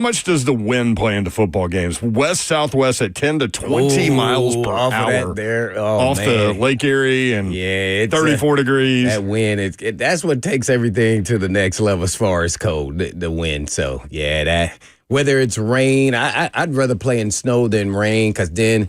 much does the wind play into football games? West-southwest at 10 to 20 miles per hour. Off the Lake Erie and it's 34 degrees. That wind, that's what takes everything to the next level as far as cold, the wind. So, whether it's rain, I'd rather play in snow than rain because then,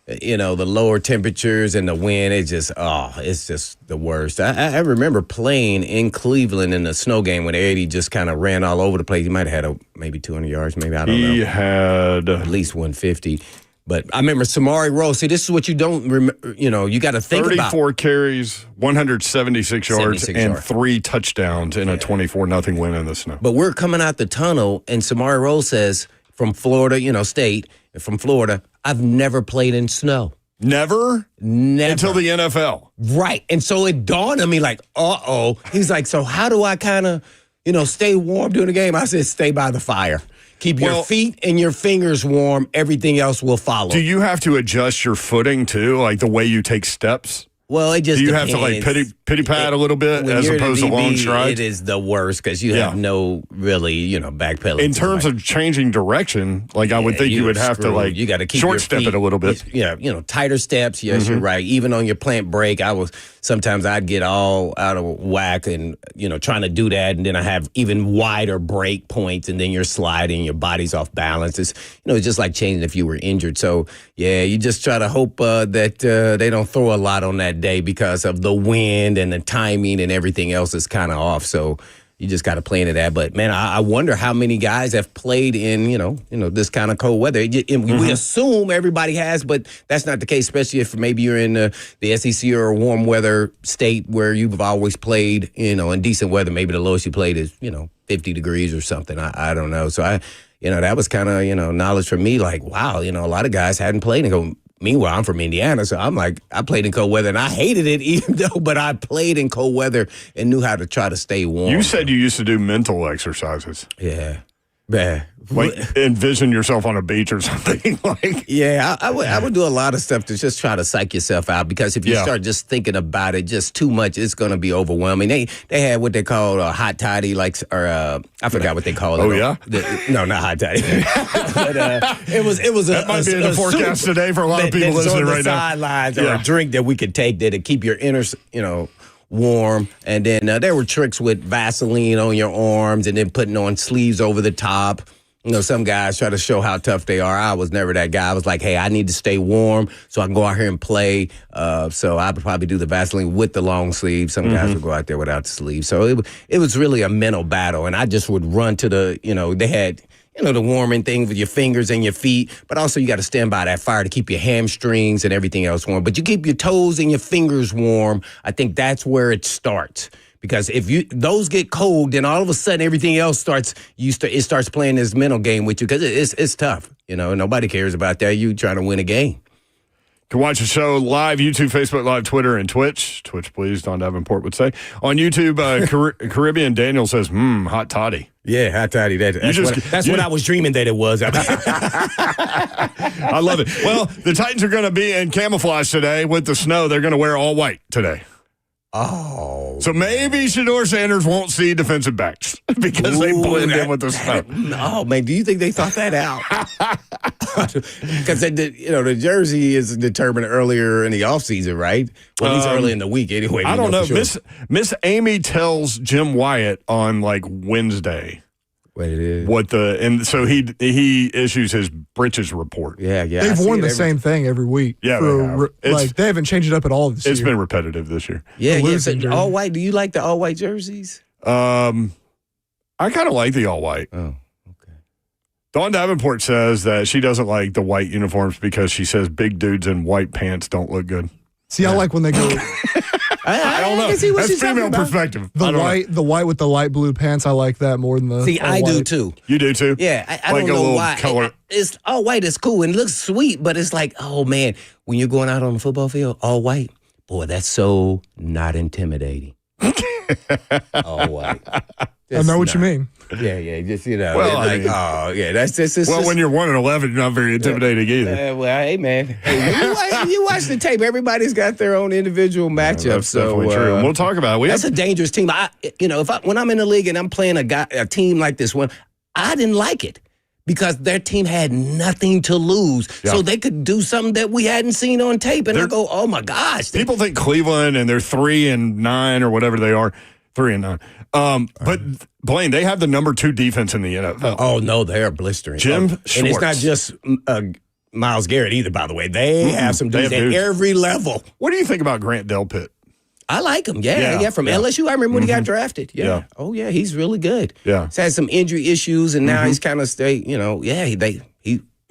the lower temperatures and the wind, it's just the worst. I remember playing in Cleveland in the snow game when Eddie just kind of ran all over the place. He might have had maybe 200 yards, maybe, I don't know. He had at least 150. But I remember Samari Rose. See, this is what you don't remember, you got to think 34 about. 34 carries, 176 yards, and 3 touchdowns in a 24-0 win in the snow. But we're coming out the tunnel, and Samari Rose says, from Florida, state, from Florida, I've never played in snow. Never? Until the NFL. Right. And so it dawned on me like, He's like, so how do I kind of, stay warm during the game? I said, stay by the fire. Keep your feet and your fingers warm. Everything else will follow. Do you have to adjust your footing, too, like the way you take steps? Well, it just depends. Do you have to pity pad a little bit as opposed to long strides? It is the worst because you have no really, backpedaling. In terms of changing direction, I would think you would have to you got to keep short step it a little bit. Tighter steps. Yes, you're right. Even on your plant break, sometimes I'd get all out of whack and trying to do that, and then I have even wider break points, and then you're sliding, your body's off balance. It's it's just like changing if you were injured. So you just try to hope that they don't throw a lot on that day because of the wind and the timing and everything else is kind of off. So you just got to play into that. But man, I wonder how many guys have played in this kind of cold weather. We assume everybody has, but that's not the case. Especially if maybe you're in the SEC or a warm weather state where you've always played, in decent weather. Maybe the lowest you played is 50 degrees or something. I don't know. So that was kind of knowledge for me. Like wow, a lot of guys hadn't played in cold. Meanwhile, I'm from Indiana, so I'm like, I played in cold weather, and I hated it but I played in cold weather and knew how to try to stay warm. You said you used to do mental exercises. Yeah. Like envision yourself on a beach or something. I would do a lot of stuff to just try to psych yourself out because if you start just thinking about it just too much, it's going to be overwhelming. They had what they called a hot toddy, I forgot what they called it. Oh yeah, no, not hot toddy. But it was that might be in the forecast today for a lot of people listening right now. Sidelines or a drink that we could take that to keep your inner warm, and then there were tricks with Vaseline on your arms and then putting on sleeves over the top. Some guys try to show how tough they are. I was never that guy. I was like, hey, I need to stay warm so I can go out here and play. So I would probably do the Vaseline with the long sleeve. Some guys would go out there without the sleeve. So it was really a mental battle, and I just would run to they had the warming thing with your fingers and your feet, but also you got to stand by that fire to keep your hamstrings and everything else warm. But you keep your toes and your fingers warm. I think that's where it starts. Because if those get cold, then all of a sudden everything else starts playing this mental game with you because it's tough. Nobody cares about that. You trying to win a game. You can watch the show live, YouTube, Facebook Live, Twitter, and Twitch. Twitch, please, Don Davenport would say. On YouTube, Caribbean Daniel says, hot toddy. Yeah, hot toddy. That's what I was dreaming that it was. I love it. Well, the Titans are going to be in camouflage today with the snow. They're going to wear all white today. Oh. So maybe Shedeur Sanders won't see defensive backs because they blend in with the snow. Oh, man, do you think they thought that out? Because, the jersey is determined earlier in the offseason, right? Well, at least early in the week anyway. I don't know. Sure. Miss Amy tells Jim Wyatt on, Wednesday. What it is. And so he issues his britches report. Yeah. They've worn the same thing every week. Yeah, they haven't changed it up at all this year. It's been repetitive this year. Yeah. All white. Do you like the all white jerseys? I kind of like the all white. Oh, okay. Dawn Davenport says that she doesn't like the white uniforms because she says big dudes in white pants don't look good. See, I like when they go. I don't know. That's female perspective. The white with the light blue pants, I like that more than the. See, I do too. You do too? Yeah, I don't know why. Color. It's all white. It's cool and it looks sweet, but it's like, oh man, when you're going out on the football field, all white, boy, that's so not intimidating. All white. I know what you mean. Yeah, just Well, that's just. Well, when you're 1-11, you're not very intimidating either. Well, hey man, you watch the tape. Everybody's got their own individual matchup. That's definitely true. And we'll talk about it. That's a dangerous team. When I'm in the league and I'm playing a team like this one, I didn't like it because their team had nothing to lose. Yeah. So they could do something that we hadn't seen on tape. And I go, oh, my gosh. People think Cleveland and they're 3-9 or whatever they are. 3-9. But, Blaine, they have the number 2 defense in the NFL. Oh, no, they are blistering. Jim Schwartz. And it's not just Myles Garrett either, by the way. They have some dudes at every level. What do you think about Grant Delpit? I like him. Yeah, from LSU. I remember when he got drafted. Yeah. Oh, yeah, he's really good. Yeah. He's had some injury issues, and now he's kind of he's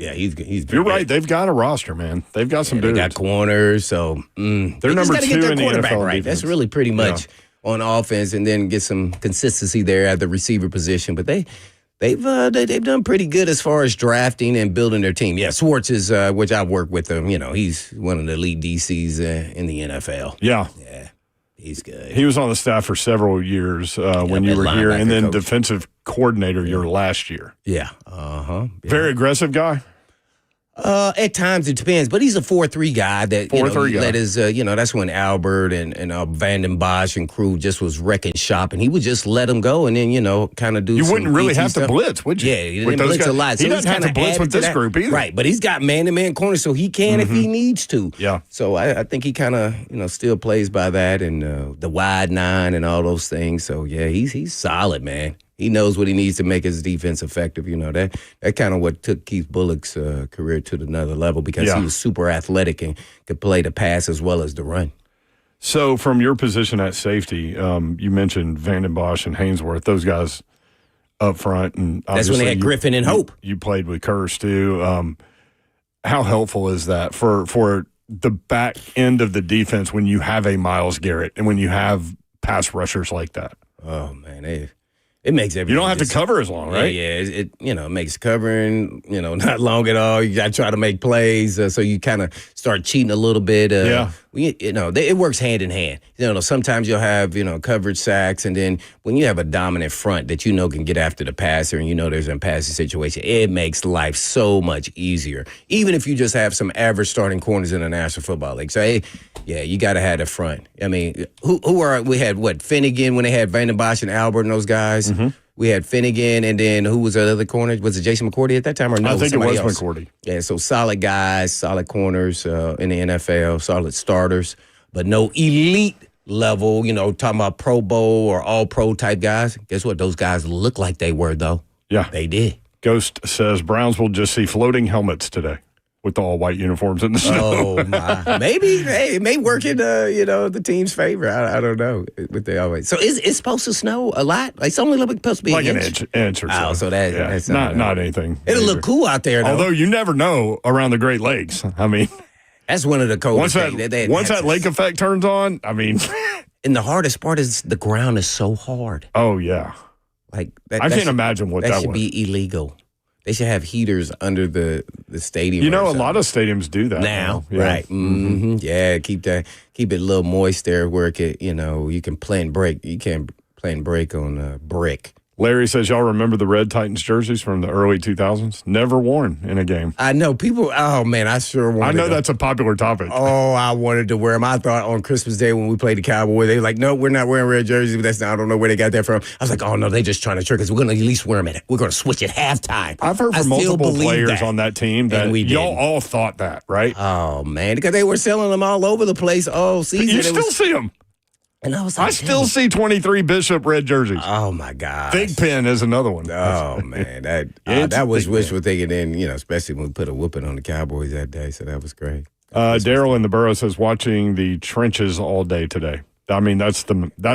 You're right. They've got a roster, man. They've got some dudes. They got corners, so they're number 2 get their in the quarterback NFL right. defense. That's really pretty much on offense, and then get some consistency there at the receiver position. But they've done pretty good as far as drafting and building their team. Yeah, Schwartz is, which I've worked with him. He's one of the lead DCs in the NFL. Yeah. He's good. He was on the staff for several years when you were here, and then coach. Defensive coordinator your last year. Yeah. Very aggressive guy? At times it depends, but he's a 4-3 guy that that is that's when Albert and Van den Bosch and crew just was wrecking shop, and he would just let them go and then kind of do. You wouldn't really have to blitz, would you? Yeah, he didn't blitz a lot. He doesn't have to blitz with this group either, right? But he's got man-to-man corners, so he can if he needs to. Yeah. So I think he kind of still plays by that and the wide 9 and all those things. So yeah, he's solid, man. He knows what he needs to make his defense effective. That kind of what took Keith Bullock's career to another level because he was super athletic and could play the pass as well as the run. So from your position at safety, you mentioned Van den Bosch and Hainsworth, those guys up front. And that's when they had Griffin and Hope. You played with Curse too. How helpful is that for the back end of the defense when you have a Myles Garrett and when you have pass rushers like that? Oh, man, it makes everything. You don't have to cover as long, right? Yeah. It makes covering, not long at all. You got to try to make plays, so you kind of start cheating a little bit. It works hand in hand. Sometimes you'll have, coverage sacks, and then when you have a dominant front that can get after the passer and there's a passing situation, it makes life so much easier. Even if you just have some average starting corners in the National Football League. So, you got to have the front. I mean, we had Finnegan when they had Van den Bosch and Albert and those guys. Mm-hmm. We had Finnegan, and then who was the other corner? Was it Jason McCourty at that time or no? I think it was else? McCourty. Yeah, so solid guys, solid corners in the NFL, solid starters, but no elite level, talking about Pro Bowl or All-Pro type guys. Guess what? Those guys look like they were, though. Yeah. They did. Ghost says Browns will just see floating helmets today with the all-white uniforms in the snow. Oh, my. Maybe. Hey, it may work in, the team's favor. I don't know with the all-white. So it's supposed to snow a lot? It's only supposed to be like an inch or so. Oh, so that's not anything. It'll look cool out there, though. Although you never know around the Great Lakes. I mean, that's one of the coldest things. Once that lake effect turns on, I mean. And the hardest part is the ground is so hard. Oh, yeah. Like I can't imagine what that should be illegal. They should have heaters under the stadium. A lot of stadiums do that now. Right? Mm-hmm. Yeah, keep it a little moist there where it could, you can play and break. You can't play and break on brick. Larry says, y'all remember the Red Titans jerseys from the early 2000s? Never worn in a game. I know. People, oh, man, I sure wanted I know that's a popular topic. Oh, I wanted to wear them. I thought on Christmas Day when we played the Cowboys, they were like, no, we're not wearing red jerseys. But I don't know where they got that from. I was like, oh, no, they're just trying to trick us. We're going to at least wear them. We're going to switch at halftime. I've heard from multiple players on that team that y'all all thought that, right? Oh, man, because they were selling them all over the place all season. You still see them. And I was like, I still see 23 Bishop red jerseys. Oh, my God. Big Pen is another one. Oh, man. That was wishful thinking then, especially when we put a whooping on the Cowboys that day. So that was great. Daryl in the Borough says, watching the trenches all day today. I mean, that's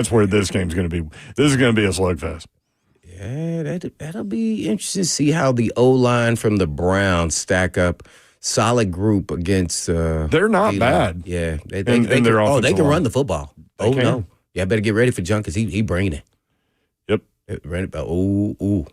where this game's going to be. This is going to be a slugfest. Yeah, that'll be interesting to see how the O-line from the Browns stack up. Solid group against. They're not bad. Yeah, they can run the football. No, yeah, I better get ready for John because he bringing it. Yep. Ooh.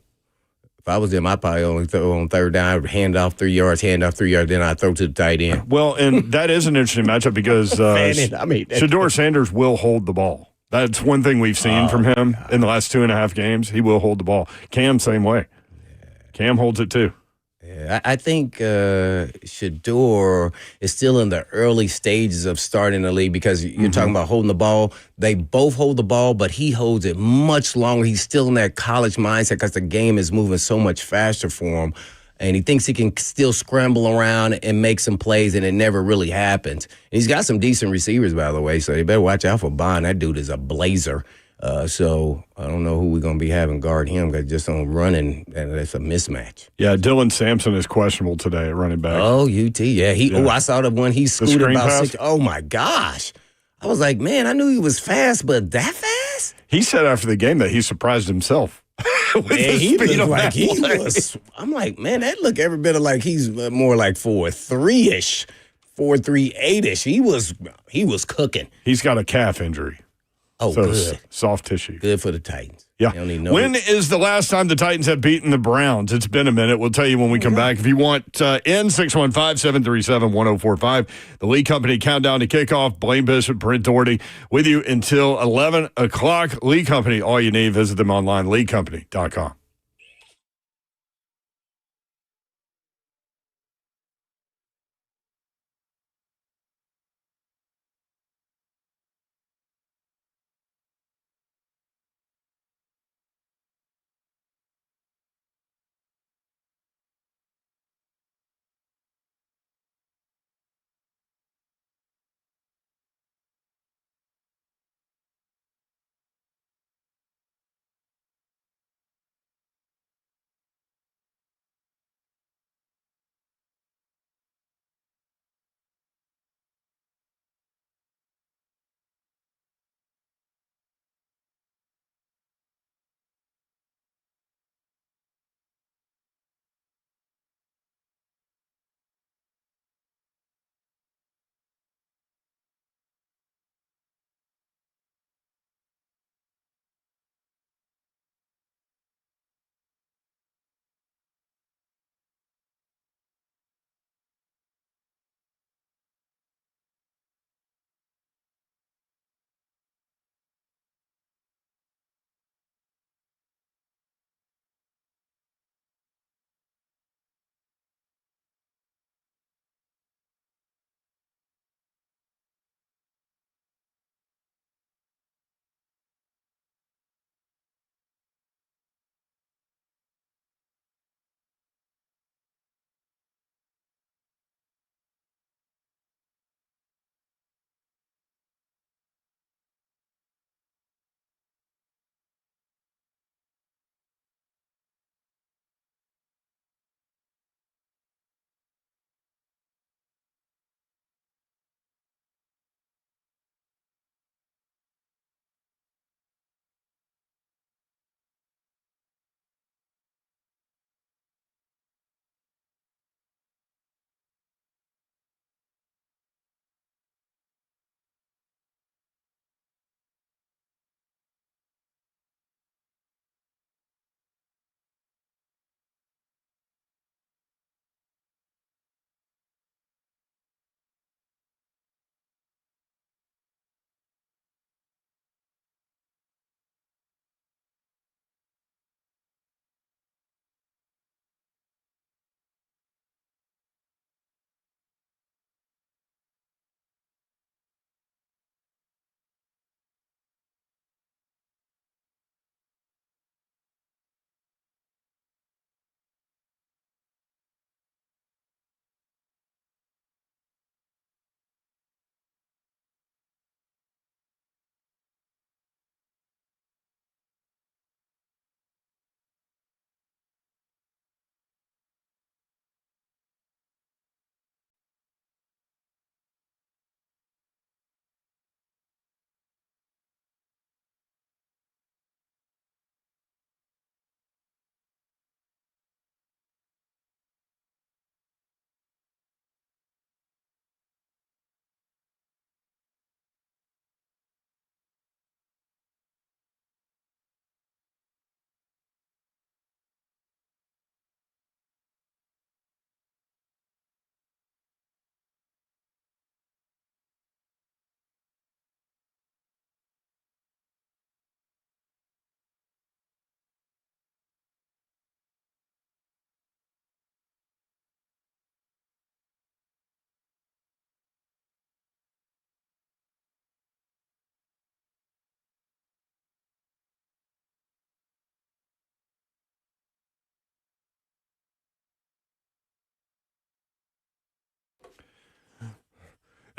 If I was them, I'd probably only throw on third down, hand off 3 yards, then I'd throw to the tight end. Well, and that is an interesting matchup because Shedeur Sanders will hold the ball. That's one thing we've seen from him in the last 2.5 games. He will hold the ball. Cam, same way. Yeah. Cam holds it too. Yeah, I think Shedeur is still in the early stages of starting the league because you're talking about holding the ball. They both hold the ball, but he holds it much longer. He's still in that college mindset because the game is moving so much faster for him. And he thinks he can still scramble around and make some plays, and it never really happens. And he's got some decent receivers, by the way, so you better watch out for Bond. That dude is a blazer. So I don't know who we're going to be having guard him, because just on running, and that's a mismatch. Yeah, Dylan Sampson is questionable today at running back. Oh, UT, yeah. Oh, I saw the one he scooted about 6. Oh, my gosh. I was like, man, I knew he was fast, but that fast? He said after the game that he surprised himself. Man, he looked like he was. I'm like, man, that look every bit of like he's more like 4.3-ish, 4.38-ish. He was cooking. He's got a calf injury. Oh, so good. Soft tissue. Good for the Titans. Yeah. When is the last time the Titans have beaten the Browns? It's been a minute. We'll tell you when we come back. If you want in 615-737-1045, the Lee Company countdown to kickoff. Blaine Bishop, Brent Doherty with you until 11 o'clock. Lee Company, all you need. Visit them online, leecompany.com.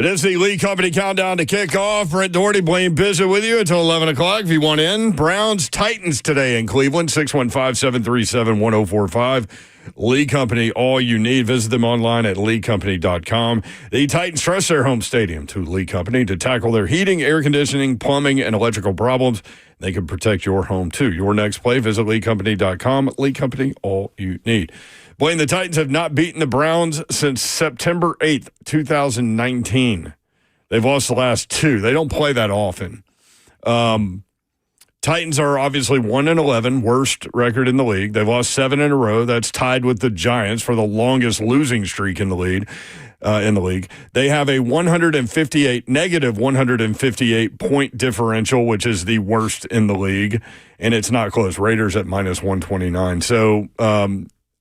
It is the Lee Company Countdown to Kickoff. Brent Doherty, Blaine Bishop with you until 11 o'clock. If you want in, Browns, Titans today in Cleveland, 615-737-1045. Lee Company, all you need. Visit them online at leecompany.com. The Titans trust their home stadium to Lee Company to tackle their heating, air conditioning, plumbing, and electrical problems. They can protect your home, too. Your next play, visit leecompany.com. Lee Company, all you need. Blaine, the Titans have not beaten the Browns since September 8th, 2019. They've lost the last two. They don't play that often. Titans are obviously 1-11, worst record in the league. They've lost 7 in a row. That's tied with the Giants for the longest losing streak in the league. They have a negative 158 point differential, which is the worst in the league, and it's not close. Raiders at minus 129. So,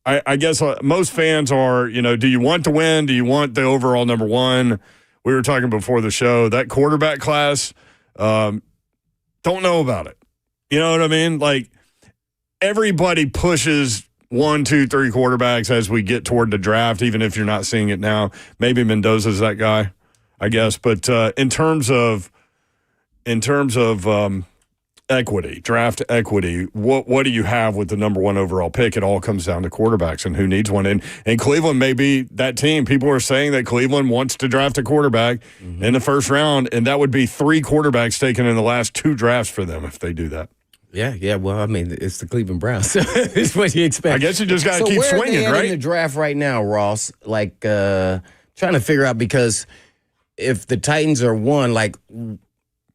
I guess most fans are, do you want to win? Do you want the overall number one? We were talking before the show. That quarterback class, don't know about it. You know what I mean? Like, everybody pushes 1, 2, 3 quarterbacks as we get toward the draft, even if you're not seeing it now. Maybe Mendoza's that guy, I guess. But in terms of equity, draft equity, what do you have with the number one overall pick? It all comes down to quarterbacks and who needs one. And Cleveland may be that team. People are saying that Cleveland wants to draft a quarterback in the first round, and that would be 3 quarterbacks taken in the last 2 drafts for them if they do that. Yeah. Well, I mean, it's the Cleveland Browns. It's what you expect. I guess you just got to keep swinging, right? Right? In the draft right now, Ross, like trying to figure out, because if the Titans are 1, like,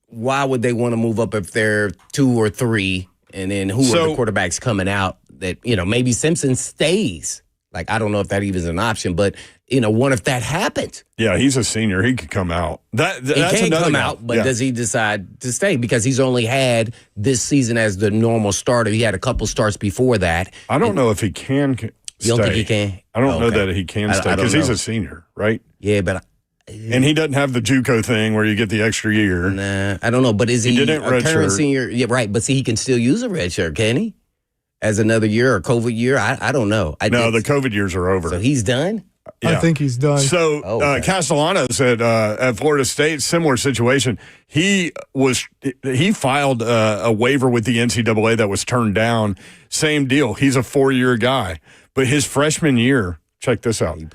why would they want to move up if they're 2 or 3? And then who are the quarterbacks coming out that, maybe Simpson stays? Like, I don't know if that even is an option, but, what if that happens? Yeah, he's a senior. He could come out. That's he can another come guy. out, but does he decide to stay? Because he's only had this season as the normal starter. He had a couple starts before that. I don't know if he can stay. You don't think he can? I don't know that he can stay because he's a senior, right? Yeah, but... And he doesn't have the JUCO thing where you get the extra year. Nah, I don't know. But is he didn't a current redshirt. senior? Yeah, right. But see, he can still use a red shirt, can he? As another year or COVID year? I don't know. No, the COVID years are over. So he's done? Yeah. I think he's done. So Castellanos at Florida State, similar situation. He filed a waiver with the NCAA that was turned down. Same deal. He's a 4-year guy. But his freshman year, check this out. He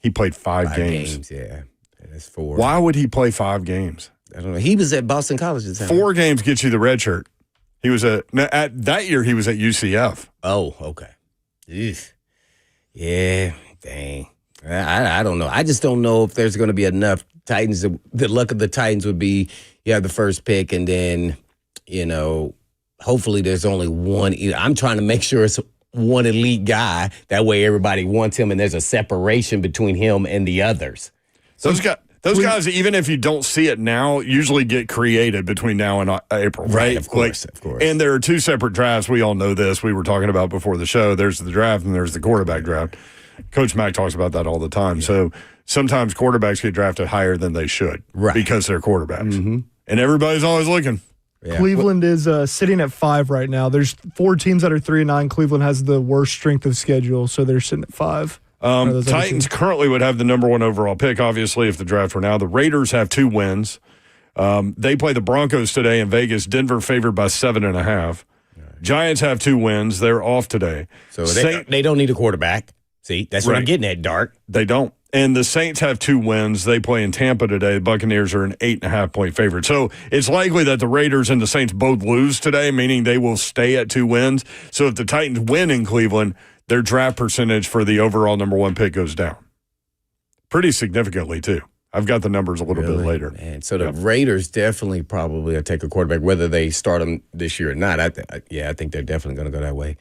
played 5 games. Yeah. That's 4. Why would he play 5 games? I don't know. He was at Boston College at the time. 4 games gets you the red shirt. He was at that year. He was at UCF. Oh, okay. Eesh. Yeah, dang. I don't know. I just don't know if there's going to be enough Titans. The luck of the Titans would be you have the first pick, and then hopefully there's only one. I'm trying to make sure it's one elite guy. That way everybody wants him, and there's a separation between him and the others. Those guys, even if you don't see it now, usually get created between now and April, right? Of course. And there are 2 separate drafts. We all know this. We were talking about before the show. There's the draft and there's the quarterback draft. Coach Mack talks about that all the time. Yeah. So sometimes quarterbacks get drafted higher than they should because they're quarterbacks. Mm-hmm. And everybody's always looking. Yeah. Cleveland is sitting at 5 right now. There's 4 teams that are 3-9. Cleveland has the worst strength of schedule, so they're sitting at 5. Titans currently would have the number 1 overall pick, obviously, if the draft were now. The Raiders have 2 wins. They play the Broncos today in Vegas. Denver favored by 7.5. Right. Giants have 2 wins. They're off today. So they don't need a quarterback. See, that's what I'm getting at, Dart. They don't. And the Saints have 2 wins. They play in Tampa today. The Buccaneers are an 8.5-point favorite. So it's likely that the Raiders and the Saints both lose today, meaning they will stay at 2 wins. So if the Titans win in Cleveland, their draft percentage for the overall number 1 pick goes down pretty significantly, too. I've got the numbers a little bit later. Man. So the Raiders definitely probably will take a quarterback, whether they start him this year or not. I think they're definitely going to go that way.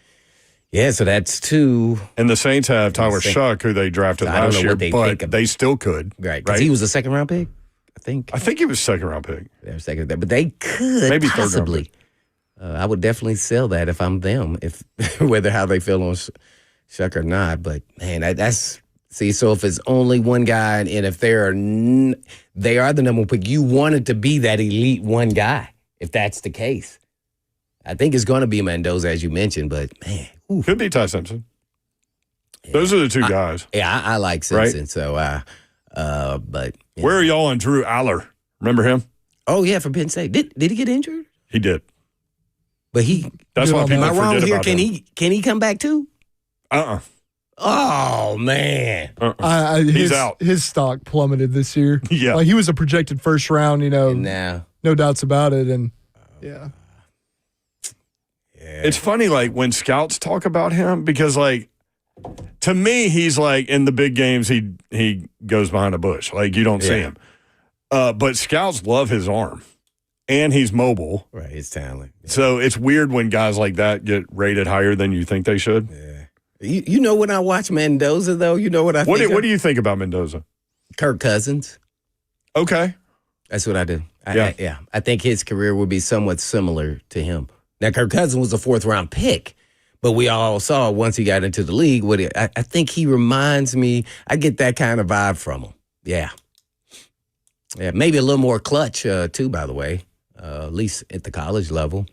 Yeah, so that's 2. And the Saints have Tyler Shuck, who they drafted last year, but they still could. Right, because he was a 2nd-round pick, I think. I think he was a 2nd-round pick. They're second, but they could maybe possibly. I would definitely sell that if I'm them, if whether how they feel on Shuck or not. But man, that's so if it's only one guy, and if they are the number 1 pick, you want it to be that elite one guy. If that's the case, I think it's going to be Mendoza, as you mentioned. But man, could be Ty Simpson. Yeah. Those are the 2 guys. I like Simpson. Right? So But where are y'all on Drew Aller? Remember him? Oh yeah, for Penn State. Did he get injured? He did. But he. That's why people am I wrong forget here? about him. Can he come back too? Oh man, he's out. His stock plummeted this year. Yeah, like he was a projected first round. Now, no doubts about it. And yeah. It's funny, like when scouts talk about him, because like to me, he's like in the big games, he goes behind a bush, like you don't see him. But scouts love his arm, and he's mobile. Right, his talent. Yeah. So it's weird when guys like that get rated higher than you think they should. Yeah. You know when I watch Mendoza, though, you know what I think? What do you think about Mendoza? Kirk Cousins. Okay. That's what I do. I think his career would be somewhat similar to him. Now, Kirk Cousins was a 4th-round pick, but we all saw once he got into the league, I think he reminds me, I get that kind of vibe from him. Yeah. Yeah, maybe a little more clutch, too, by the way, at least at the college level.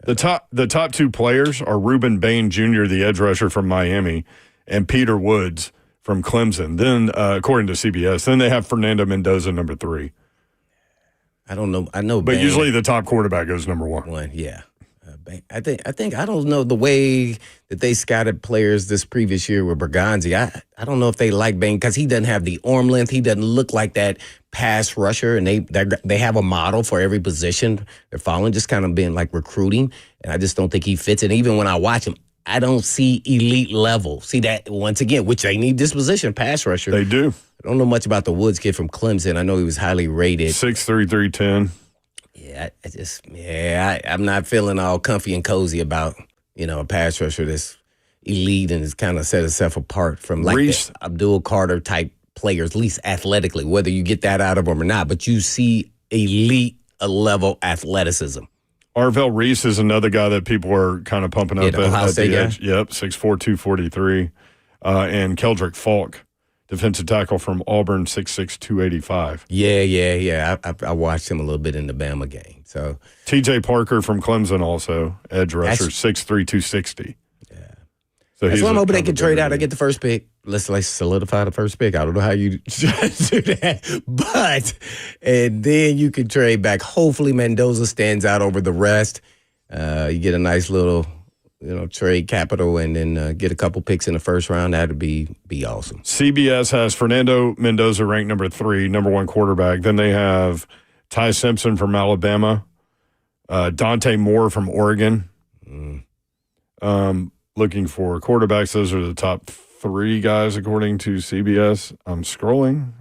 The top 2 players are Reuben Bain Jr., the edge rusher from Miami, and Peter Woods from Clemson. Then, according to CBS, then they have Fernando Mendoza, number 3. I don't know. I know, but Bain, usually the top quarterback goes number 1. Yeah. I think I don't know the way that they scouted players this previous year with Berganzi. I don't know if they like Bain because he doesn't have the arm length. He doesn't look like that pass rusher, and they have a model for every position they're following, just kind of being like recruiting. And I just don't think he fits it. Even when I watch him, I don't see elite level. See that once again, which they need this position, pass rusher. They do. I don't know much about the Woods kid from Clemson. I know he was highly rated. 6'3", 310. Yeah, I'm not feeling all comfy and cozy about, a pass rusher that's elite and has kind of set itself apart from like the Abdul Carter type players, at least athletically, whether you get that out of them or not. But you see elite level athleticism. Arvell Reese is another guy that people are kind of pumping up at the edge. Yep, 6'4", 243. And Keldrick Falk, defensive tackle from Auburn, 6'6", 285. Yeah. I watched him a little bit in the Bama game. So T.J. Parker from Clemson also, edge rusher, 6'3", 260. Yeah. So that's why I'm hoping they can trade out. I get the first pick. Let's solidify the first pick. I don't know how you do that. But, and then you can trade back. Hopefully Mendoza stands out over the rest. You get a nice little trade capital and then get a couple picks in the first round. That'd be awesome. CBS has Fernando Mendoza ranked number 3, number 1 quarterback. Then they have Ty Simpson from Alabama, Dante Moore from Oregon. Looking for quarterbacks. Those are the top 3 guys according to CBS. I'm scrolling.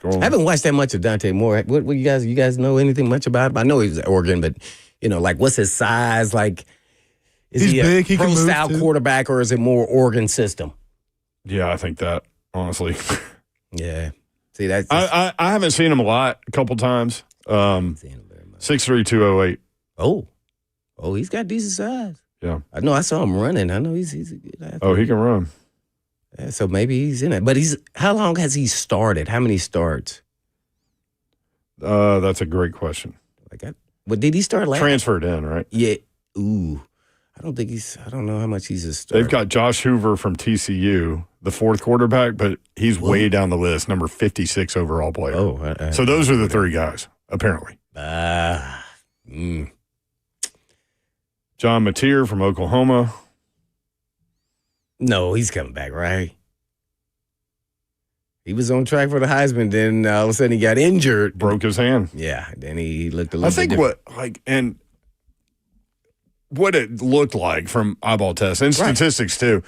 I haven't watched that much of Dante Moore. What you guys know anything much about him? I know he's Oregon, but like what's his size? Like, is he's he big. A pro-style quarterback, or is it more Oregon system? Yeah, I think that, honestly. Yeah. See, that's I haven't seen him a lot, a couple times. 6'3", 208. Oh, he's got decent size. Yeah. I know I saw him running. I know he's a good athlete. Oh, he can run. Yeah, so maybe he's in it. But how long has he started? How many starts? That's a great question. Did he start last? Transferred in, right? Yeah. Ooh. I don't know how much he's a starter. They've got Josh Hoover from TCU, the 4th quarterback, but he's way down the list, number 56 overall player. Oh. So those are the 3 guys, apparently. John Mateer from Oklahoma. No, he's coming back, right? He was on track for the Heisman, then all of a sudden he got injured. Broke his hand. Yeah, then he looked a little bit different. What it looked like from eyeball tests and statistics too,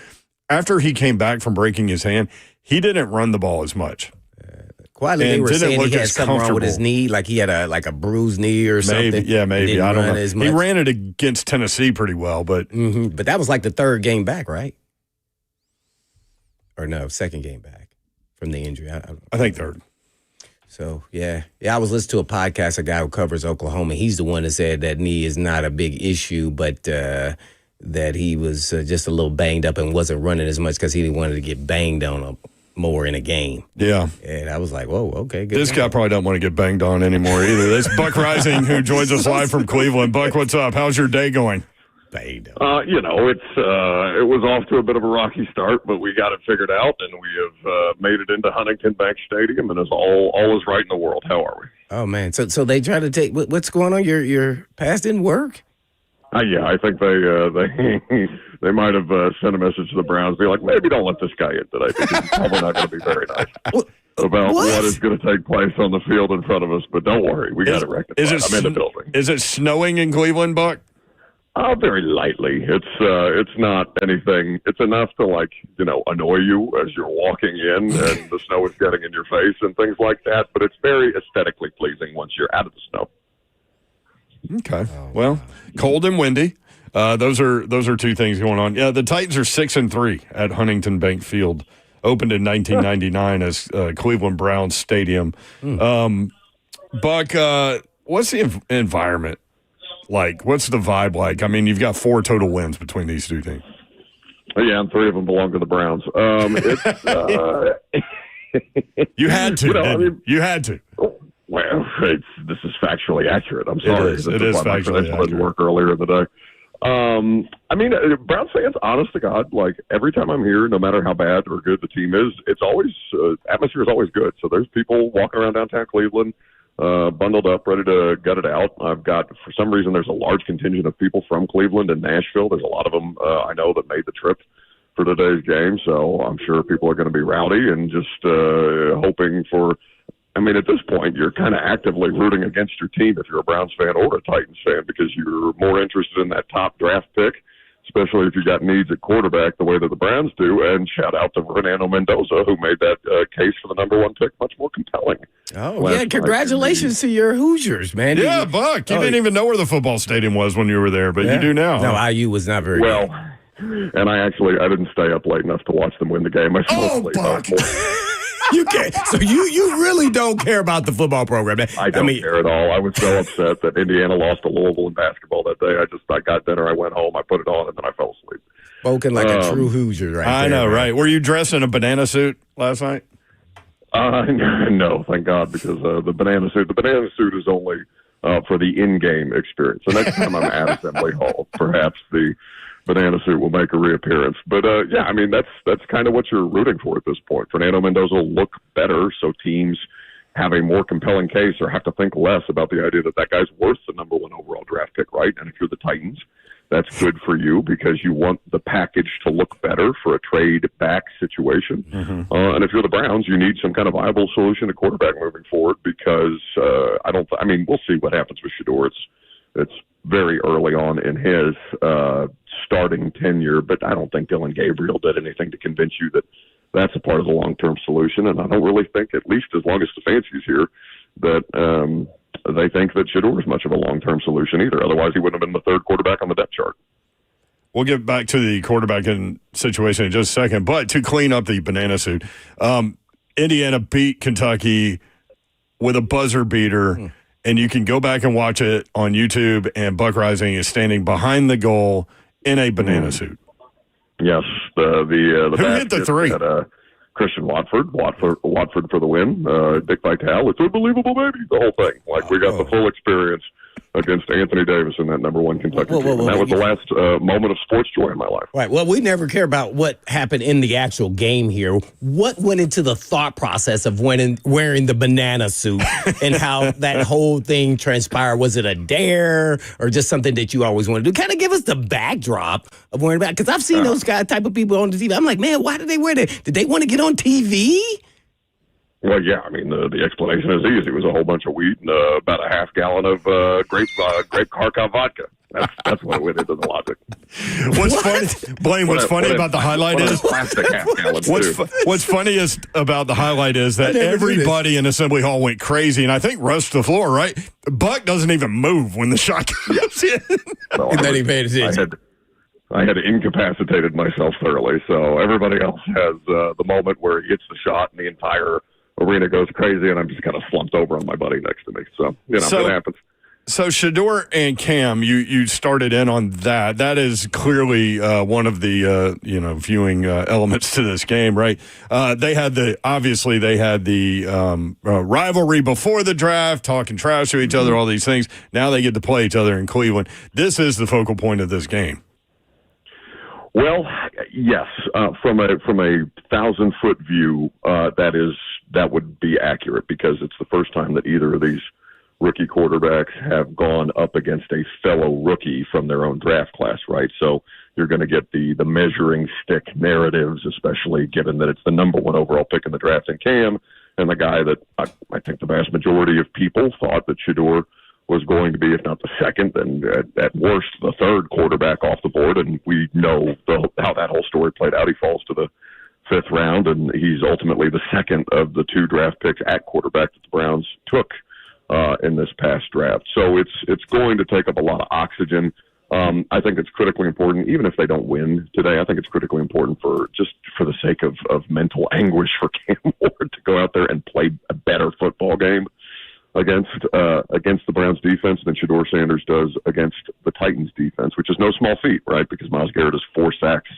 after he came back from breaking his hand, he didn't run the ball as much. Quietly, they were saying he had something wrong with his knee, like he had a bruised knee or something. Yeah, maybe. I don't know. He ran it against Tennessee pretty well, but but that was like the 3rd game back, right? Or no, 2nd game back from the injury. I think 3rd. So, yeah, I was listening to a podcast, a guy who covers Oklahoma. He's the one that said that knee is not a big issue, but that he was just a little banged up and wasn't running as much because he wanted to get banged on more in a game. Yeah. And I was like, whoa, okay, good. This guy probably don't want to get banged on anymore either. That's Buck Rising, who joins us live from Cleveland. Buck, what's up? How's your day going? It was off to a bit of a rocky start, but we got it figured out, and we have made it into Huntington Bank Stadium, and it's all is right in the world. How are we? Oh man, so they try to take what's going on? Your pass didn't work? Yeah, I think they might have sent a message to the Browns, be like, maybe don't let this guy in today because he's probably not going to be very nice about what is going to take place on the field in front of us. But don't worry, we got it rectified. I'm in the building. Is it snowing in Cleveland, Buck? Very lightly. It's not anything. It's enough to annoy you as you're walking in, and the snow is getting in your face and things like that. But it's very aesthetically pleasing once you're out of the snow. Okay. Well, cold and windy. Those are two things going on. Yeah, the Titans are 6-3 at Huntington Bank Field. Opened in 1999 as Cleveland Browns Stadium. Buck, what's the environment like? What's the vibe like? I mean, you've got 4 total wins between these two teams. Yeah, and 3 of them belong to the Browns. You had to. You had to. Well, this is factually accurate. I'm sorry. It is factually accurate. Didn't work earlier in the day. Browns fans, honest to God, like every time I'm here, no matter how bad or good the team is, it's always atmosphere is always good. So there's people walking around downtown Cleveland, bundled up, ready to gut it out. I've got, for some reason, there's a large contingent of people from Cleveland and Nashville. There's a lot of them I know that made the trip for today's game. So I'm sure people are going to be rowdy and just hoping for. I mean, at this point, you're kind of actively rooting against your team if you're a Browns fan or a Titans fan because you're more interested in that top draft pick, especially if you got needs at quarterback the way that the Browns do. And shout out to Fernando Mendoza, who made that case for the number 1 pick much more compelling. Oh, yeah. Congratulations to your Hoosiers, man. Yeah, Buck. You didn't even know where the football stadium was when you were there, but you do now. No, IU was not very well. Good. And I didn't stay up late enough to watch them win the game. I fell asleep. Buck. You can't. So you really don't care about the football program. I don't care at all. I was so upset that Indiana lost to Louisville in basketball that day. I got dinner, I went home, I put it on, and then I fell asleep. Spoken like a true Hoosier, right? I know, right? Were you dressed in a banana suit last night? No, thank God, because the banana suit is only for the in-game experience. So next time I'm at Assembly Hall, perhaps the banana suit will make a reappearance. But, that's kind of what you're rooting for at this point. Fernando Mendoza will look better, so teams have a more compelling case or have to think less about the idea that guy's worth the number 1 overall draft pick, right? And if you're the Titans, that's good for you because you want the package to look better for a trade-back situation. Mm-hmm. And if you're the Browns, you need some kind of viable solution to quarterback moving forward because we'll see what happens with Shedeur. It's very early on in his starting tenure, but I don't think Dylan Gabriel did anything to convince you that that's a part of the long-term solution. And I don't really think, at least as long as Stefanski's here, that they think that Shedeur is much of a long-term solution either. Otherwise, he wouldn't have been the 3rd quarterback on the depth chart. We'll get back to the quarterbacking situation in just a second, but to clean up the banana suit, Indiana beat Kentucky with a buzzer beater. And you can go back and watch it on YouTube, and Buck Rising is standing behind the goal in a banana suit. Yes. The Who hit the 3? Christian Watford for the win. Dick Vitale. It's unbelievable, baby. The whole thing. We got the full experience against Anthony Davis in that number 1 Kentucky team. And that was the last moment of sports joy in my life. Right. Well, we never care about what happened in the actual game here. What went into the thought process of wearing the banana suit and how that whole thing transpired? Was it a dare or just something that you always wanted to do? Kind of give us the backdrop of wearing that. Because I've seen those type of people on the TV. I'm like, man, why did they wear that? Did they want to get on TV? Well, yeah, the explanation is easy. It was a whole bunch of wheat and about a half gallon of grape Kharkov vodka. That's what went into the logic. What's funny, Blaine? What's funny about the highlight is plastic half gallon. What's funniest about the highlight is that everybody in Assembly Hall went crazy, and I think rushed the floor. Right, Buck doesn't even move when the shot comes in. No, and then he paid attention. I had incapacitated myself thoroughly, so everybody else has the moment where he hits the shot and the entire arena goes crazy, and I'm just kind of slumped over on my buddy next to me. So, it happens. So Shedeur and Cam, you started in on that. That is clearly one of the viewing elements to this game, right? They had the rivalry before the draft, talking trash to each other, all these things. Now they get to play each other in Cleveland. This is the focal point of this game. Well, yes. From a 1,000-foot view, that would be accurate because it's the first time that either of these rookie quarterbacks have gone up against a fellow rookie from their own draft class, right? So you're going to get the measuring stick narratives, especially given that it's the number one overall pick in the draft in Cam, and the guy that I think the vast majority of people thought that Shedeur was going to be, if not the second, then at worst the third quarterback off the board. And we know how that whole story played out. He falls to the fifth round, and he's ultimately the second of the 2 draft picks at quarterback that the Browns took in this past draft. So it's going to take up a lot of oxygen. I think it's critically important, even if they don't win today. I think it's critically important for the sake of mental anguish for Cam Ward to go out there and play a better football game against the Browns defense than Shedeur Sanders does against the Titans defense, which is no small feat, right? Because Myles Garrett is 4 sacks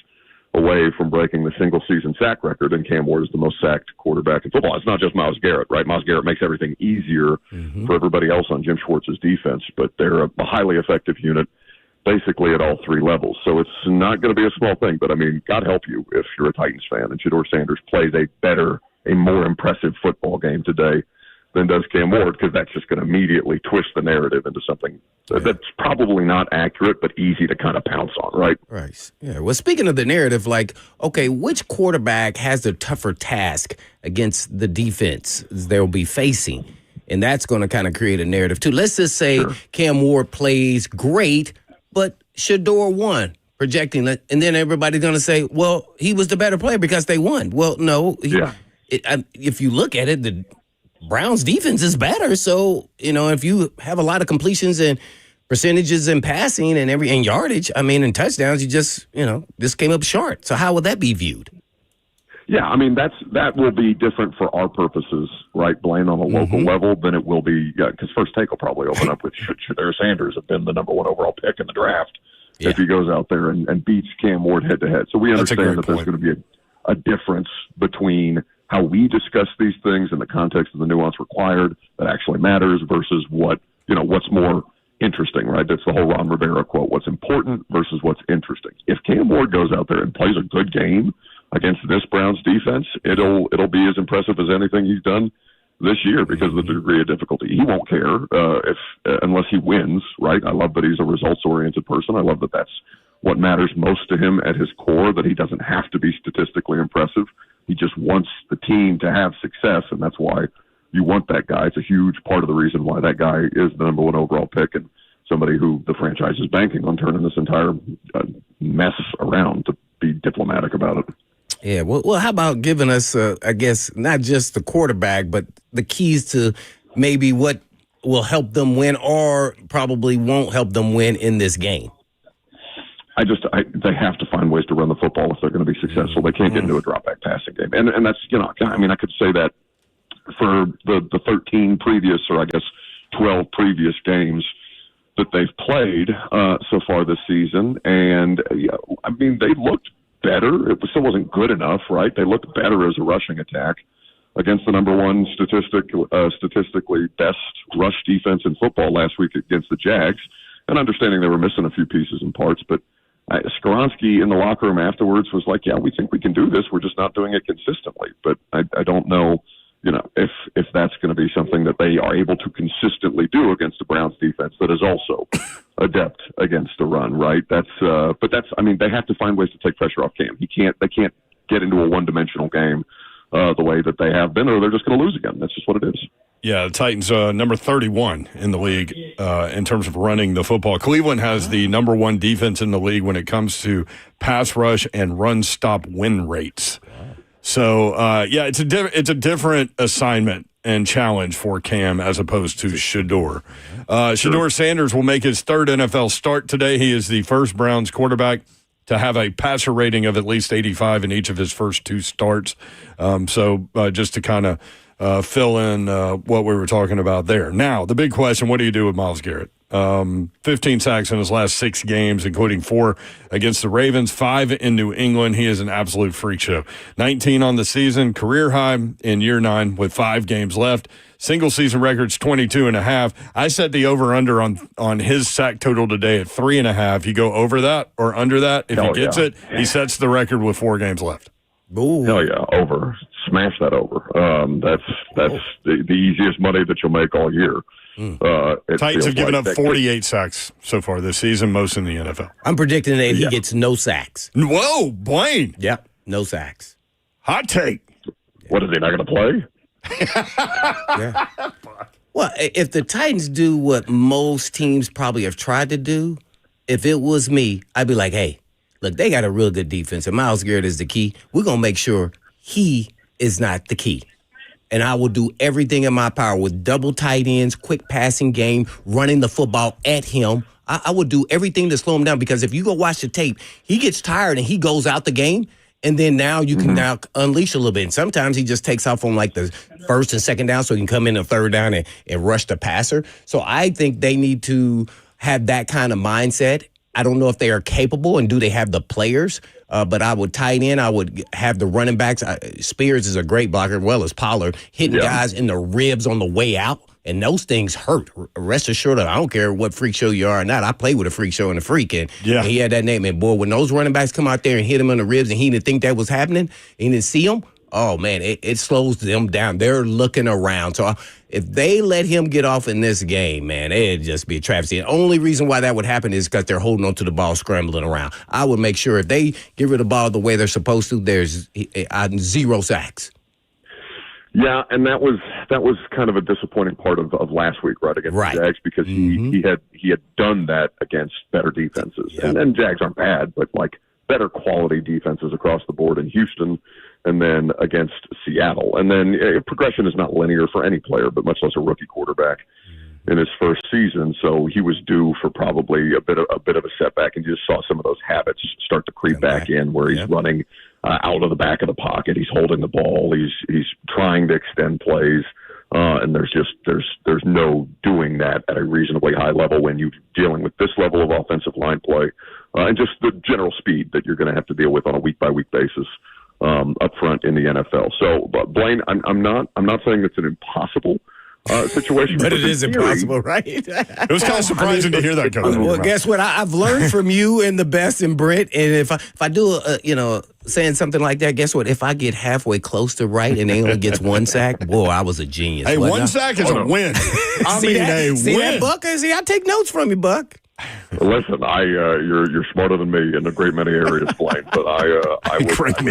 away from breaking the single-season sack record, and Cam Ward is the most sacked quarterback in football. It's not just Myles Garrett, right? Myles Garrett makes everything easier for everybody else on Jim Schwartz's defense, but they're a highly effective unit basically at all 3 levels. So it's not going to be a small thing, but, I mean, God help you if you're a Titans fan and Shedeur Sanders plays a more impressive football game today than does Cam Ward, because that's just going to immediately twist the narrative into something that's probably not accurate, but easy to kind of pounce on, right? Right. Yeah. Well, speaking of the narrative, okay, which quarterback has the tougher task against the defense they'll be facing? And that's going to kind of create a narrative, too. Let's just say Cam Ward plays great, but Shedeur won, projecting it, and then everybody's going to say, well, he was the better player because they won. Well, no. If you look at it, the Browns defense is better. So, if you have a lot of completions and percentages in passing and yardage, and touchdowns, you just came up short. So how would that be viewed? Yeah, that will be different for our purposes, right, Blaine, on a local level than it will be, because First Take will probably open up with Shedeur Sanders have been the number 1 overall pick in the draft if he goes out there and beats Cam Ward head-to-head. So we understand that there's going to be a difference between how we discuss these things in the context of the nuance required that actually matters versus what's more interesting, right? That's the whole Ron Rivera quote, what's important versus what's interesting. If Cam Ward goes out there and plays a good game against this Browns defense, it'll be as impressive as anything he's done this year because of the degree of difficulty. He won't care unless he wins, right? I love that he's a results-oriented person. I love that that's what matters most to him at his core, that he doesn't have to be statistically impressive. He just wants the team to have success, and that's why you want that guy. It's a huge part of the reason why that guy is the number 1 overall pick and somebody who the franchise is banking on turning this entire mess around, to be diplomatic about it. Yeah, well, how about giving us, I guess, not just the quarterback, but the keys to maybe what will help them win or probably won't help them win in this game? They have to find ways to run the football if they're going to be successful. They can't get into a drop-back passing game. And that's, I could say that for the 13 previous, or I guess 12 previous games that they've played so far this season. And, they looked better. It still wasn't good enough, right? They looked better as a rushing attack against the number 1 statistically best rush defense in football last week against the Jags. And understanding they were missing a few pieces and parts, but Skoronski in the locker room afterwards was like, yeah, we think we can do this. We're just not doing it consistently. But I don't know, if that's going to be something that they are able to consistently do against the Browns defense that is also adept against the run, right? They have to find ways to take pressure off Cam. They can't get into a one-dimensional game the way that they have been, or they're just going to lose again. That's just what it is. Yeah, the Titans, number 31 in the league in terms of running the football. Cleveland has the number 1 defense in the league when it comes to pass rush and run stop win rates. So, it's a different assignment and challenge for Cam as opposed to Shedeur. Shedeur Sanders will make his 3rd NFL start today. He is the first Browns quarterback to have a passer rating of at least 85 in each of his first 2 starts. Just to kind of fill in what we were talking about there. Now, the big question, what do you do with Myles Garrett? 15 sacks in his last 6 games, including 4 against the Ravens, 5 in New England. He is an absolute freak show. 19 on the season, career high in year 9 with 5 games left. Single season record's 22.5. I set the over-under on his sack total today at 3.5. You go over that or under that. If he gets it, he sets the record with 4 games left. Ooh. Hell yeah, over. Smash that over. That's the easiest money that you'll make all year. Titans have given up 48 sacks so far this season, most in the NFL. I'm predicting that he gets no sacks. Whoa, Blaine. Yep, no sacks. Hot take. What, is he not going to play? Yeah. Well, if the Titans do what most teams probably have tried to do, if it was me, I'd be like, hey, look, they got a real good defense, and Myles Garrett is the key. We're going to make sure he is not the key. And I will do everything in my power with double tight ends, quick passing game, running the football at him. I would do everything to slow him down, because if you go watch the tape, he gets tired and he goes out the game. And then now you can now unleash a little bit. And sometimes he just takes off on like the first and second down so he can come in the third down and rush the passer. So I think they need to have that kind of mindset. I don't know if they are capable and do they have the players, but I would tight end. I would have the running backs. Spears is a great blocker, as well as Pollard, hitting guys in the ribs on the way out. And those things hurt. Rest assured, I don't care what freak show you are or not. I played with a freak show and a freak, and he had that name. And boy, when those running backs come out there and hit him in the ribs, and he didn't think that was happening, he didn't see him. Oh man, it slows them down. They're looking around. So if they let him get off in this game, man, it'd just be a travesty. The only reason why that would happen is because they're holding on to the ball, scrambling around. I would make sure if they get rid of the ball the way they're supposed to, there's 0 sacks. Yeah, and that was kind of a disappointing part of last week, right, against the Jags, because he had done that against better defenses. Yeah. And Jags aren't bad, but like better quality defenses across the board in Houston and then against Seattle. And then progression is not linear for any player, but much less a rookie quarterback in his first season. So he was due for probably a bit of a setback, and you just saw some of those habits start to creep back in, where he's running out of the back of the pocket. He's holding the ball. He's trying to extend plays. And there's no doing that at a reasonably high level when you're dealing with this level of offensive line play, and just the general speed that you're going to have to deal with on a week by week basis up front in the NFL. So, Blaine, I'm not saying it's an impossible situation, but it is impossible, right? It was kind of surprising to hear that coming. Well, guess what? I've learned from you and the best in Brent, and if I do saying something like that, guess what? If I get halfway close to right and they only gets 1 sack, boy, I was a genius. Hey, 1 sack is a win. I mean, a win. See that, Buck? See, I take notes from you, Buck. Listen, you're smarter than me in a great many areas, Blaine. But I would say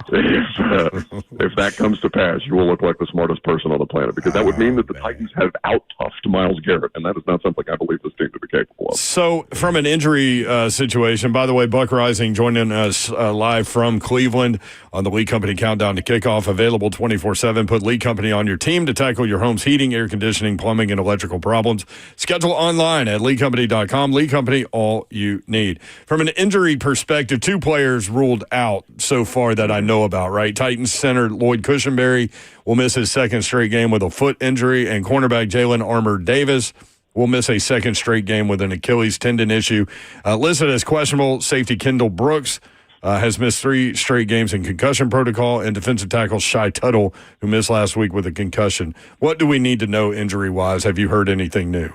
that if that comes to pass, you will look like the smartest person on the planet, because that would mean that the Titans have out-toughed Myles Garrett, and that is not something I believe this team to be capable of. So, from an injury situation, by the way, Buck Rising joining us live from Cleveland on the Lee Company Countdown to Kickoff, available 24/7. Put Lee Company on your team to tackle your home's heating, air conditioning, plumbing, and electrical problems. Schedule online at leecompany.com. Lee Company, all you need. From an injury perspective, 2 players ruled out so far that I know about, right? Titans center Lloyd Cushenberry will miss his 2nd straight game with a foot injury, and cornerback Jalen Armour-Davis will miss a 2nd straight game with an Achilles tendon issue. Listed as questionable, safety Kendall Brooks has missed 3 straight games in concussion protocol, and defensive tackle Shy Tuttle, who missed last week with a concussion. What do we need to know injury-wise? Have you heard anything new?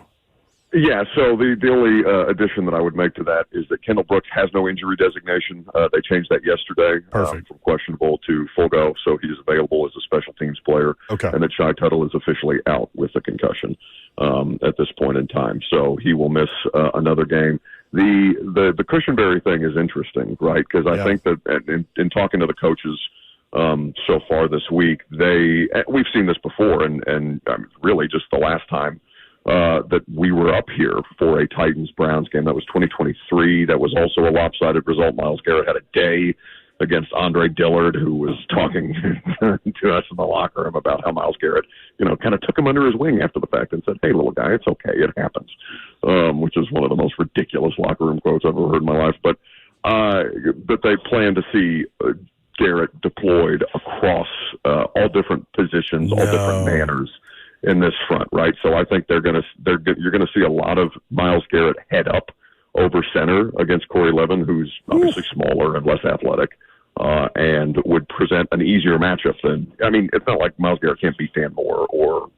Yeah, so the only addition that I would make to that is that Kendall Brooks has no injury designation. They changed that yesterday from questionable to full go, so he's available as a special teams player. Okay. And that Shy Tuttle is officially out with a concussion at this point in time, so he will miss another game. The Cushenberry thing is interesting, right? Because I think that in talking to the coaches so far this week, we've seen this before, and really just the last time that we were up here for a Titans-Browns game. That was 2023. That was also a lopsided result. Myles Garrett had a day against Andre Dillard, who was talking to us in the locker room about how Myles Garrett, kind of took him under his wing after the fact and said, "Hey, little guy, it's okay. It happens," which is one of the most ridiculous locker room quotes I've ever heard in my life. But they plan to see Garrett deployed across all different positions, all different manners in this front, right? So I think you're going to see a lot of Myles Garrett head up over center against Corey Levin, who's obviously smaller and less athletic, and would present an easier matchup than. I mean, it's not like Myles Garrett can't beat Dan Moore or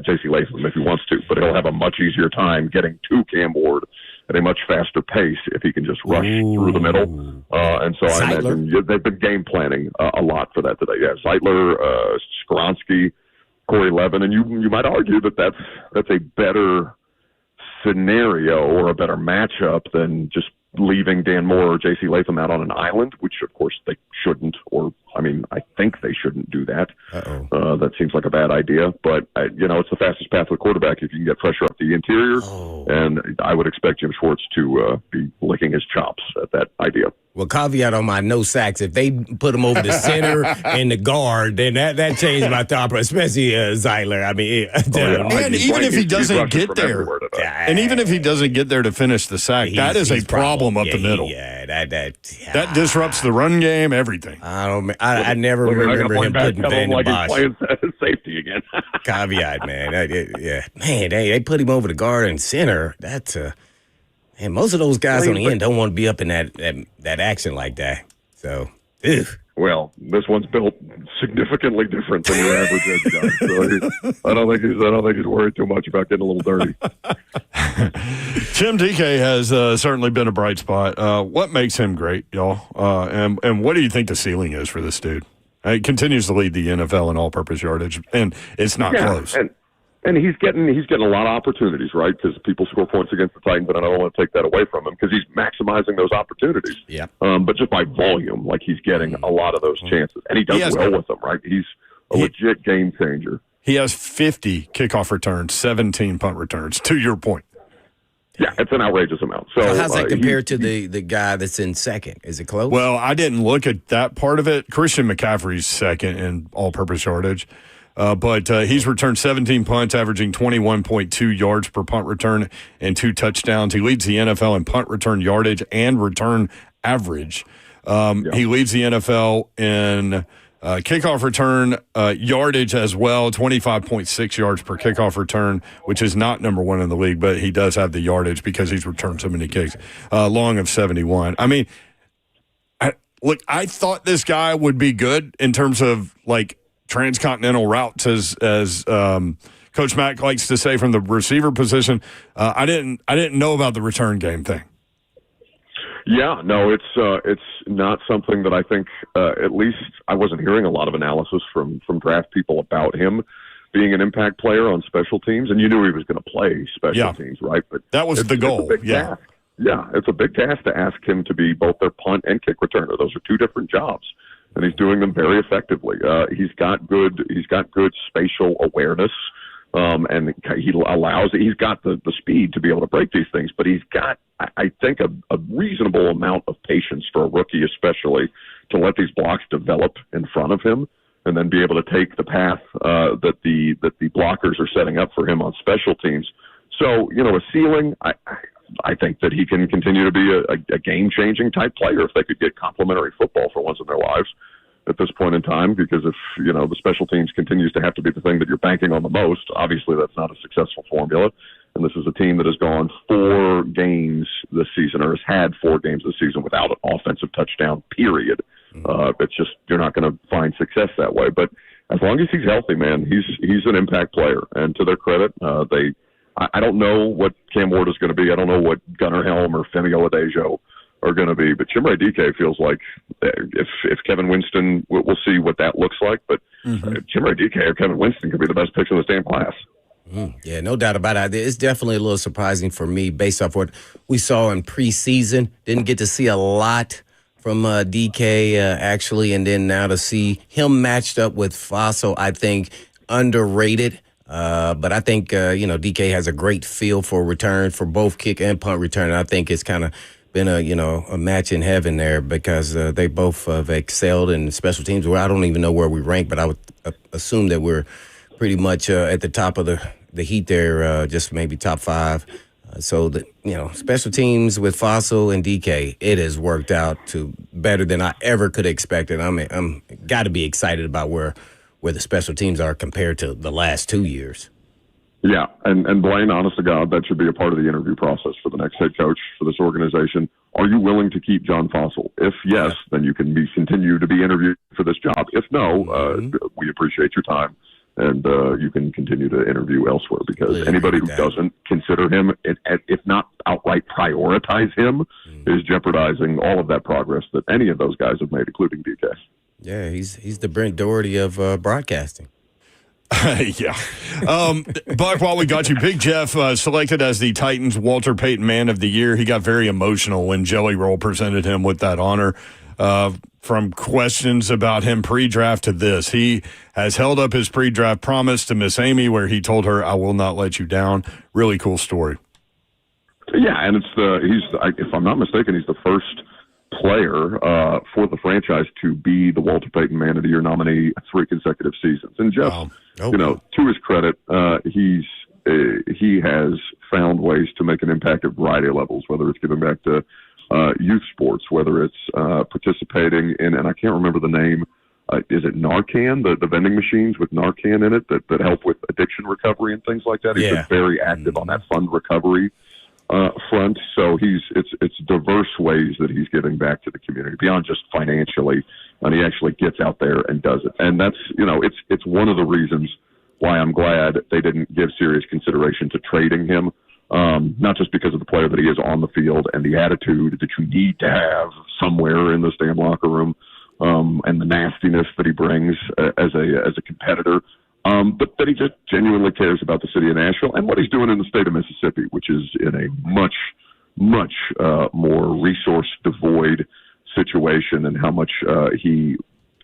J.C. Latham if he wants to, but he'll have a much easier time getting to Cam Ward at a much faster pace if he can just rush through the middle. And so I imagine they've been game planning a lot for that today. Yeah, Zeitler, Skoronski, Corey Levin, and you might argue that that's a better scenario or a better matchup than just leaving Dan Moore or J.C. Latham out on an island, which of course they shouldn't, or I mean, I think they shouldn't do that. That seems like a bad idea, but it's the fastest path to the quarterback if you can get pressure up the interior, and I would expect Jim Schwartz to be licking his chops at that idea. Well, caveat on my no sacks, if they put him over the center and the guard, then that changed my thought, especially Zeitler. I mean, and even if he doesn't get there, and even if he doesn't get there to finish the sack, that is a problem up the middle. That disrupts the run game, everything. I never remember him putting Van like he's playing safety again. Caveat, man. Man, they put him over the guard and center. That's and most of those guys on the end don't want to be up in that action like that. So, well, this one's built significantly different than your average edge guy. So I don't think he's worried too much about getting a little dirty. Jim DK has certainly been a bright spot. What makes him great, y'all? And what do you think the ceiling is for this dude? He continues to lead the NFL in all-purpose yardage, and it's not close. And he's getting a lot of opportunities, right? Because people score points against the Titans, but I don't want to take that away from him because he's maximizing those opportunities. Yeah. But just by volume, like he's getting a lot of those chances, and he does well with them, right? He's a legit game changer. He has 50 kickoff returns, 17 punt returns. To your point. Yeah, it's an outrageous amount. So how's that compared to the guy that's in second? Is it close? Well, I didn't look at that part of it. Christian McCaffrey's second in all-purpose yardage. But he's returned 17 punts, averaging 21.2 yards per punt return and 2 touchdowns. He leads the NFL in punt return yardage and return average. He leads the NFL in kickoff return yardage as well, 25.6 yards per kickoff return, which is not number one in the league, but he does have the yardage because he's returned so many kicks, long of 71. I mean, I thought this guy would be good in terms of like transcontinental routes, as Coach Mack likes to say, from the receiver position. I didn't know about the return game thing. Yeah, no, it's not something that I think, at least I wasn't hearing a lot of analysis from draft people about him being an impact player on special teams, and you knew he was going to play special teams, right? But that was the goal. Task. Yeah, it's a big task to ask him to be both their punt and kick returner. Those are two different jobs, and he's doing them very effectively. He's got good spatial awareness, and he's got the speed to be able to break these things. But he's got, I think, a reasonable amount of patience for a rookie, especially, to let these blocks develop in front of him, and then be able to take the path that the blockers are setting up for him on special teams. So, a ceiling. I think that he can continue to be a game-changing type player if they could get complementary football for once in their lives at this point in time, because if, the special teams continues to have to be the thing that you're banking on the most, obviously that's not a successful formula. And this is a team that has gone 4 games this season, or has had 4 games this season without an offensive touchdown, period. It's just, you're not going to find success that way. But as long as he's healthy, man, he's an impact player. And to their credit, I don't know what Cam Ward is going to be. I don't know what Gunnar Helm or Femi Oladejo are going to be. But Chimere Dike feels like if Kevin Winston, we'll see what that looks like. But Chimere Dike or Kevin Winston could be the best picks in the damn class. Yeah, no doubt about it. It's definitely a little surprising for me based off what we saw in preseason. Didn't get to see a lot from DK, actually. And then now to see him matched up with Faso, I think underrated. But I think, DK has a great feel for return for both kick and punt return. And I think it's kind of been a match in heaven there because they both have excelled in special teams. Where I don't even know where we rank, but I would assume that we're pretty much at the top of the heat there, just maybe top 5. So special teams with Fossil and DK, it has worked out to better than I ever could have expected. I'm got to be excited about where the special teams are compared to the last 2 years. Yeah, and Blaine, honest to God, that should be a part of the interview process for the next head coach for this organization. Are you willing to keep John Fossil? If yes, then you can continue to be interviewed for this job. If no, we appreciate your time, and you can continue to interview elsewhere, because anybody who doesn't consider him, if not outright prioritize him, is jeopardizing all of that progress that any of those guys have made, including DK. Yeah, he's the Brent Doherty of broadcasting. Yeah. Buck, while we got you, Big Jeff selected as the Titans Walter Payton Man of the Year. He got very emotional when Jelly Roll presented him with that honor. From questions about him pre-draft to this, he has held up his pre-draft promise to Miss Amy, where he told her, "I will not let you down." Really cool story. Yeah, and if I'm not mistaken, he's the first player for the franchise to be the Walter Payton Man of the Year nominee 3 consecutive seasons. And Jeff, to his credit, he has found ways to make an impact at a variety of levels, whether it's giving back to youth sports, whether it's participating in, and I can't remember the name, is it Narcan, the vending machines with Narcan in it that help with addiction recovery and things like that. He's been very active on that fund recovery front. So it's diverse ways that he's giving back to the community beyond just financially, and he actually gets out there and does it. And that's, it's one of the reasons why I'm glad they didn't give serious consideration to trading him. Not just because of the player that he is on the field and the attitude that you need to have somewhere in this damn locker room, and the nastiness that he brings as a competitor, but that he just genuinely cares about the city of Nashville and what he's doing in the state of Mississippi, which is in a much, much more resource-devoid situation, and how much he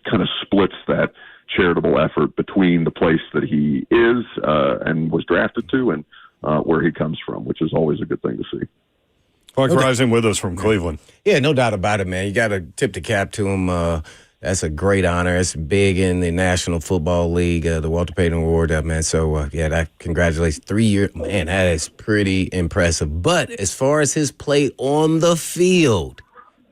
kind of splits that charitable effort between the place that he is and was drafted to and where he comes from, which is always a good thing to see. Buck Rising with us from Cleveland. Yeah, no doubt about it, man. You got to tip the cap to him. That's a great honor. It's big in the National Football League, the Walter Payton Award, man. So, congratulations. 3 years. Man, that is pretty impressive. But as far as his play on the field,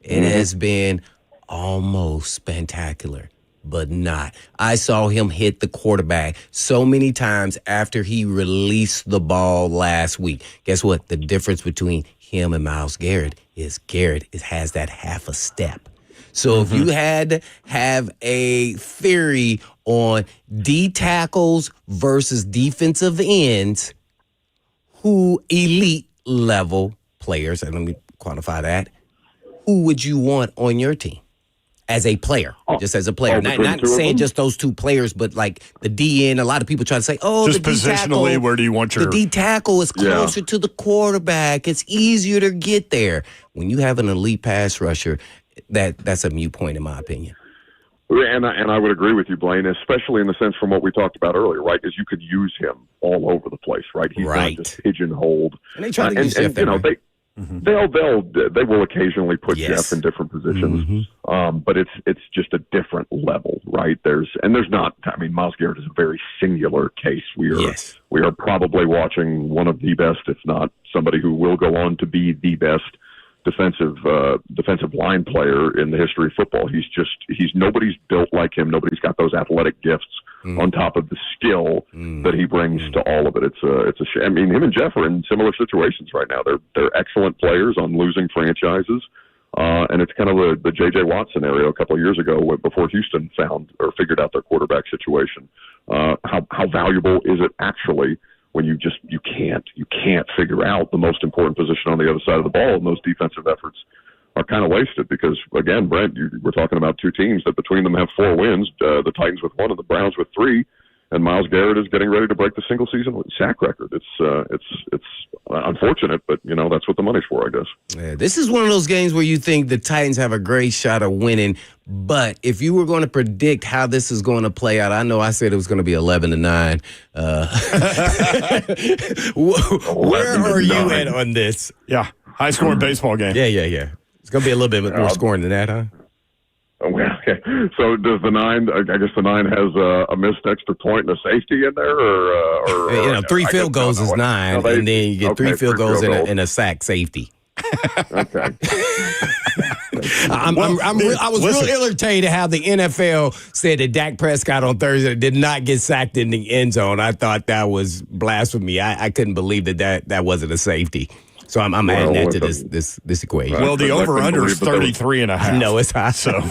it has been almost spectacular, but not. I saw him hit the quarterback so many times after he released the ball last week. Guess what? The difference between him and Myles Garrett is Garrett has that half a step. So if you had to have a theory on D tackles versus defensive ends, who elite level players, and let me quantify that, who would you want on your team as a player, just as a player? Not saying just those two players, but like the D end. A lot of people try to say, just the positionally, D-tackle, where do you want your... The D tackle is closer to the quarterback. It's easier to get there. When you have an elite pass rusher, that's a moot point in my opinion. And I would agree with you, Blaine, especially in the sense from what we talked about earlier, right? Because you could use him all over the place, right? He's not just pigeonholed. And they try to use Jeff they will occasionally put Jeff in different positions, but it's just a different level, right? There's not. I mean, Myles Garrett is a very singular case. We are probably watching one of the best, if not somebody who will go on to be the best defensive line player in the history of football. He's nobody's built like him. Nobody's got those athletic gifts on top of the skill that he brings to all of it. It's a shame. I mean, him and Jeff are in similar situations right now. They're excellent players on losing franchises. And it's kind of the J.J. Watt scenario a couple of years ago before Houston figured out their quarterback situation. How valuable is it actually when you can't figure out the most important position on the other side of the ball, and those defensive efforts are kind of wasted because, again, Brent, we're talking about two teams that between them have 4 wins, the Titans with 1 and the Browns with 3, and Myles Garrett is getting ready to break the single season sack record. It's unfortunate, but that's what the money's for, I guess. Yeah, this is one of those games where you think the Titans have a great shot of winning, but if you were going to predict how this is going to play out, I know I said it was going to be 11-9. Where are you at on this? Yeah, high scoring baseball game. Yeah. It's going to be a little bit more scoring than that, huh? Okay. So does the 9? I guess the 9 has a missed extra point and a safety in there, or 3 field goals is 9, and then you get 3 field goals and a sack safety. Okay. I was real irritated how the NFL said that Dak Prescott on Thursday did not get sacked in the end zone. I thought that was blasphemy. I couldn't believe that wasn't a safety. So I'm adding that to this equation. Well, the over-under is 33.5. I know it's high. So.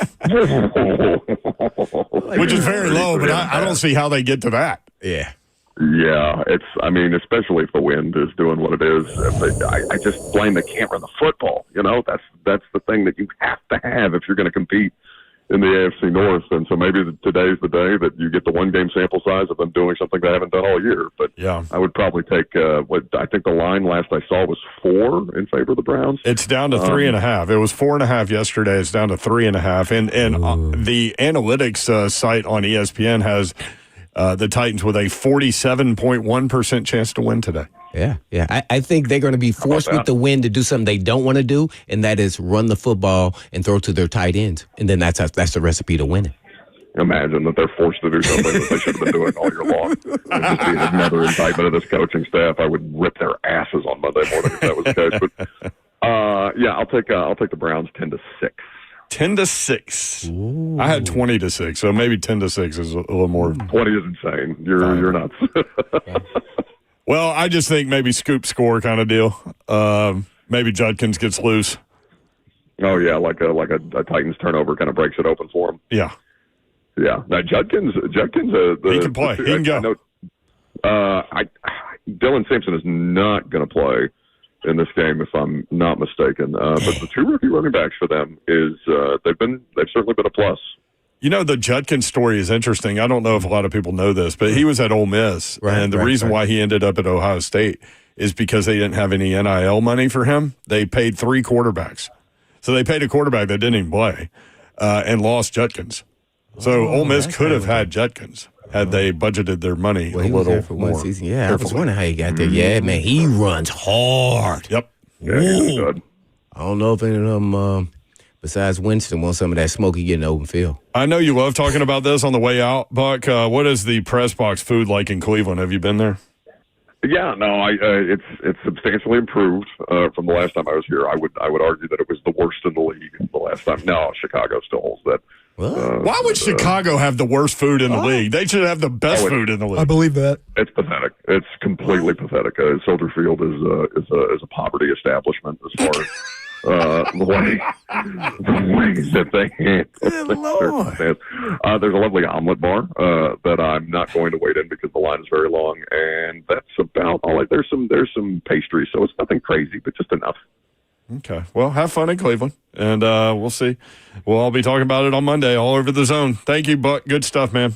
Which is very low, but I don't see how they get to that. Yeah. Yeah, especially if the wind is doing what it is. I just blame they can't run the football. That's the thing that you have to have if you're going to compete in the AFC North. And so maybe today's the day that you get the one-game sample size of them doing something they haven't done all year. But yeah, I would probably take what I think the line last I saw was 4 in favor of the Browns. It's down to 3.5. It was 4.5 yesterday. It's down to 3.5. And the analytics site on ESPN has the Titans with a 47.1% chance to win today. Yeah. I think they're going to be forced with the win to do something they don't want to do, and that is run the football and throw to their tight ends. And then that's the recipe to winning. Imagine that they're forced to do something that they should have been doing all year long. It'd just be another indictment of this coaching staff. I would rip their asses on Monday morning if that was the case. But I'll take the Browns 10-6. 10-6. Ooh. I had 20-6, so maybe 10-6 is a little more. 20 is insane. You're nuts. Well, I just think maybe scoop score kind of deal. Maybe Judkins gets loose. Oh yeah, like a Titans turnover kind of breaks it open for him. Yeah. Now Judkins, he can play. He can go. Dylan Simpson is not going to play in this game, if I'm not mistaken. But the 2 rookie running backs for them is they've certainly been a plus. The Judkins story is interesting. I don't know if a lot of people know this, but he was at Ole Miss, and the reason why he ended up at Ohio State is because they didn't have any NIL money for him. They paid 3 quarterbacks. So they paid a quarterback that didn't even play and lost Judkins. So Ole Miss could have had Judkins had they budgeted their money a little there for one season. Yeah, carefully. I was wondering how he got there. Yeah, man, he runs hard. Yep. Yeah, he's good. I don't know if any of them, besides Winston, want some of that smoky getting open field. I know you love talking about this on the way out, Buck. What is the press box food like in Cleveland? Have you been there? Yeah, no, it's substantially improved from the last time I was here. I would argue that it was the worst in the league the last time. No, Chicago still holds that. Why would Chicago have the worst food in the league? They should have the best food in the league. I believe that. It's pathetic. It's completely pathetic. Soldier Field is a poverty establishment as far as the way that they handle circumstance. There's a lovely omelet bar that I'm not going to wait in because the line is very long, and that's about all. There's some pastry, so it's nothing crazy, but just enough. Okay. Well, have fun in Cleveland, and we'll see. We'll all be talking about it on Monday all over the zone. Thank you, Buck. Good stuff, man.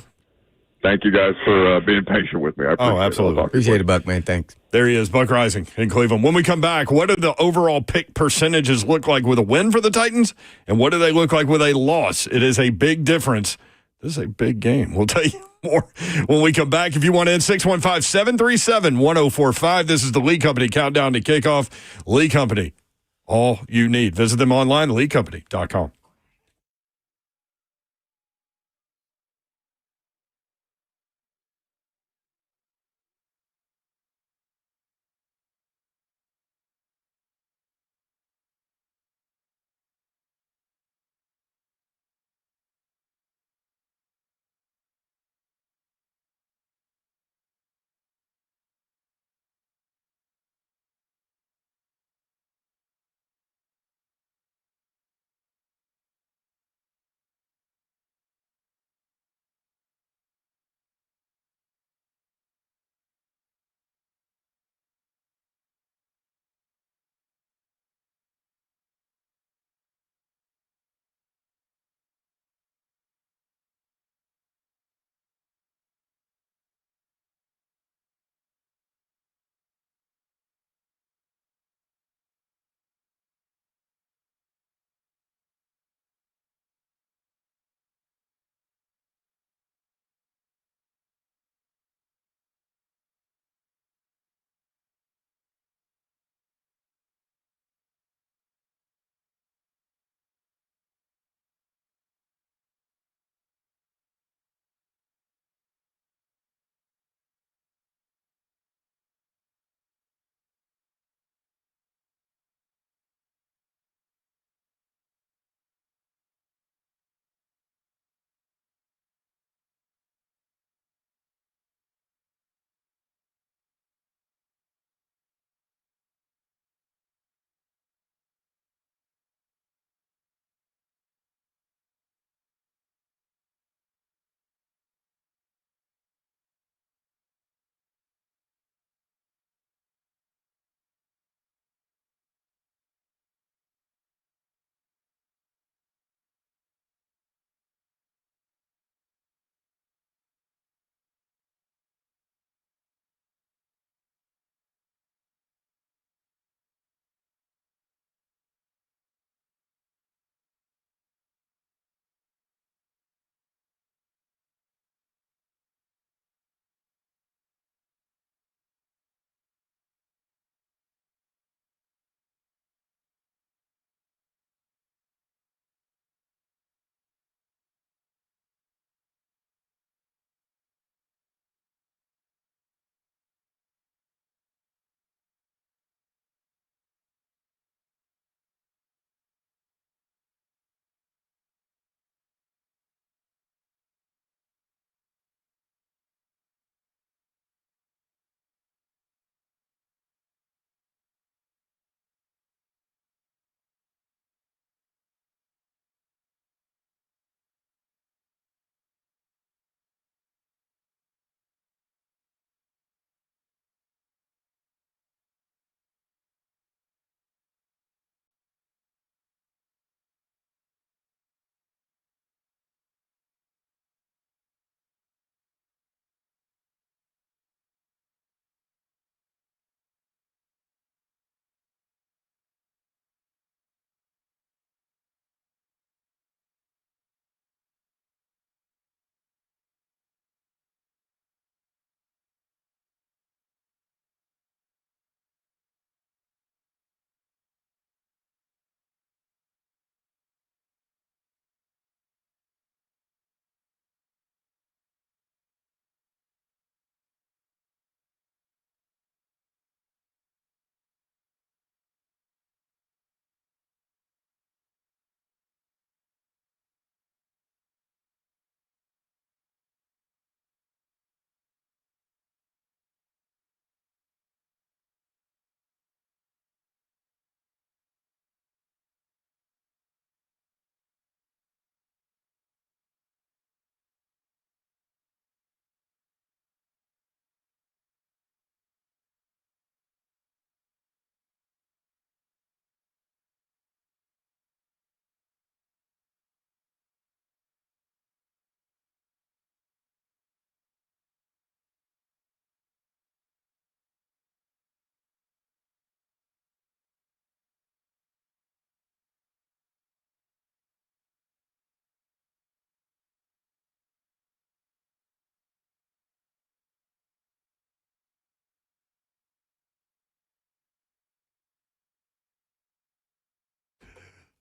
Thank you guys for being patient with me. I appreciate absolutely. Appreciate it, Buck, man. Thanks. There he is, Buck Rising in Cleveland. When we come back, what do the overall pick percentages look like with a win for the Titans, and what do they look like with a loss? It is a big difference. This is a big game. We'll tell you more when we come back. If you want in, 615-737-1045. This is the Lee Company Countdown to Kickoff. Lee Company, all you need. Visit them online, leecompany.com.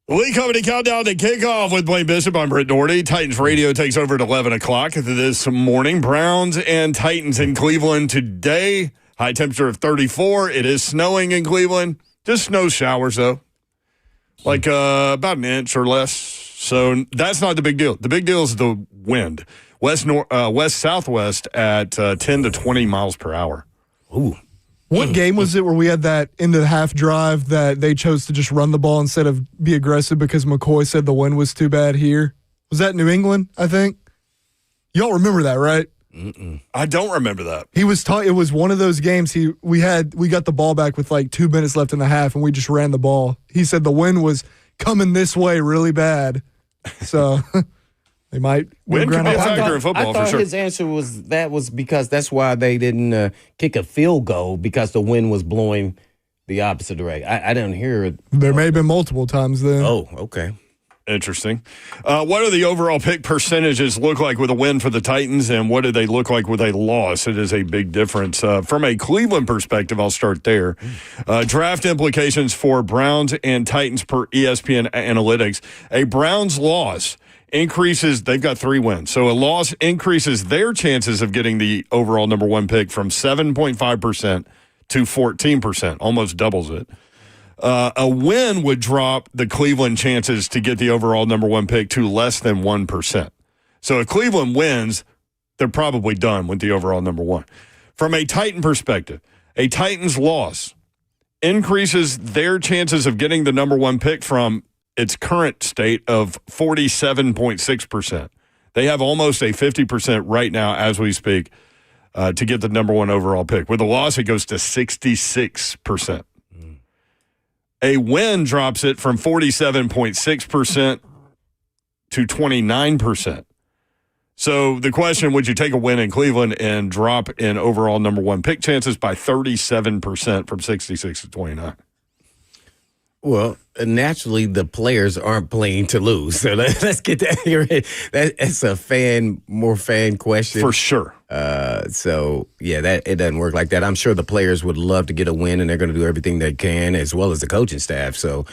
Lee Company Countdown to Kickoff with Blaine Bishop. I'm Britt Doherty. Titans Radio takes over at 11 o'clock this morning. Browns and Titans in Cleveland today. High temperature of 34. It is snowing in Cleveland. Just snow showers, though. Like about an inch or less. So that's not the big deal. The big deal is the wind. West-southwest at 10 to 20 miles per hour. Ooh. What game was it where we had that into the half drive that they chose to just run the ball instead of be aggressive because McCoy said the wind was too bad here? Was that New England, I think? Y'all remember that, right? Mm-mm. I don't remember that. He was it was one of those games we got the ball back with like 2 minutes left in the half and we just ran the ball. He said the wind was coming this way really bad. So they might win could be a factor in football for sure. I thought his answer was because that's why they didn't kick a field goal because the wind was blowing the opposite direction. I didn't hear it. There may have been multiple times then. Oh, okay. Interesting. What do the overall pick percentages look like with a win for the Titans, and what do they look like with a loss? It is a big difference. From a Cleveland perspective, I'll start there. Draft implications for Browns and Titans per ESPN Analytics. A Browns loss increases, they've got 3 wins. So a loss increases their chances of getting the overall number 1 pick from 7.5% to 14%, almost doubles it. A win would drop the Cleveland chances to get the overall number 1 pick to less than 1%. So if Cleveland wins, they're probably done with the overall number 1. From a Titan perspective, a Titans loss increases their chances of getting the number 1 pick from its current state of 47.6%. They have almost a 50% right now as we speak to get the number 1 overall pick. With a loss, it goes to 66%. A win drops it from 47.6% to 29%. So the question, would you take a win in Cleveland and drop in overall number 1 pick chances by 37% from 66 to 29? Well, naturally, the players aren't playing to lose. So let's get that here. That's a more fan question. For sure. So, yeah, it doesn't work like that. I'm sure the players would love to get a win, and they're going to do everything they can, as well as the coaching staff. So,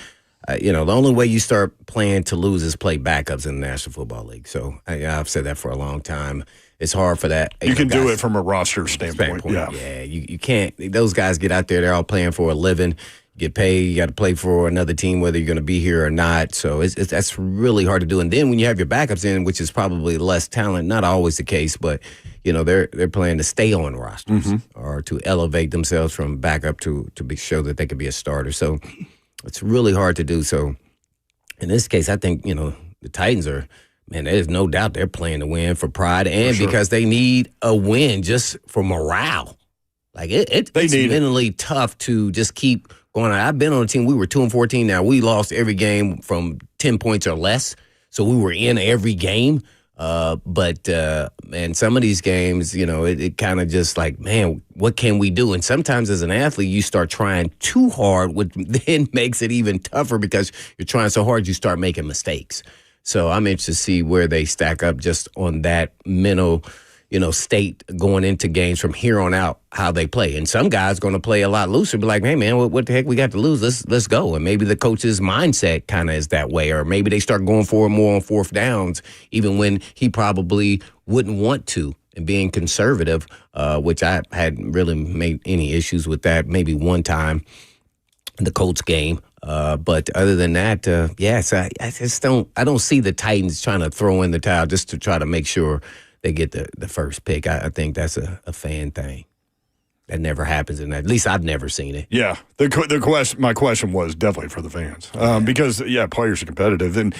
the only way you start playing to lose is play backups in the National Football League. So, I've said that for a long time. It's hard for that. You can do it from a roster standpoint. Yeah, you can't. Those guys get out there. They're all playing for a living. Get paid, you got to play for another team, whether you're going to be here or not. So that's really hard to do. And then when you have your backups in, which is probably less talent, not always the case, but they're playing to stay on rosters or to elevate themselves from backup to show that they could be a starter. So it's really hard to do. So in this case, I think the Titans are. Man, there's no doubt they're playing to win for pride and because they need a win just for morale. Like it's mentally tough to just keep going. I've been on a team. We were 2-14. Now we lost every game from 10 points or less. So we were in every game. But some of these games, it kind of just like, man, what can we do? And sometimes as an athlete, you start trying too hard, which then makes it even tougher because you're trying so hard, you start making mistakes. So I'm interested to see where they stack up just on that mental state going into games from here on out, how they play. And some guys going to play a lot looser, be like, hey, man, what the heck we got to lose? Let's go. And maybe the coach's mindset kind of is that way. Or maybe they start going for it more on 4th downs, even when he probably wouldn't want to, and being conservative, which I hadn't really made any issues with that. Maybe one time in the Colts game. But other than that, so I just don't see the Titans trying to throw in the towel just to try to make sure they get the first pick. I think that's a fan thing. That never happens, and at least I've never seen it. Yeah, my question was definitely for the fans because players are competitive, and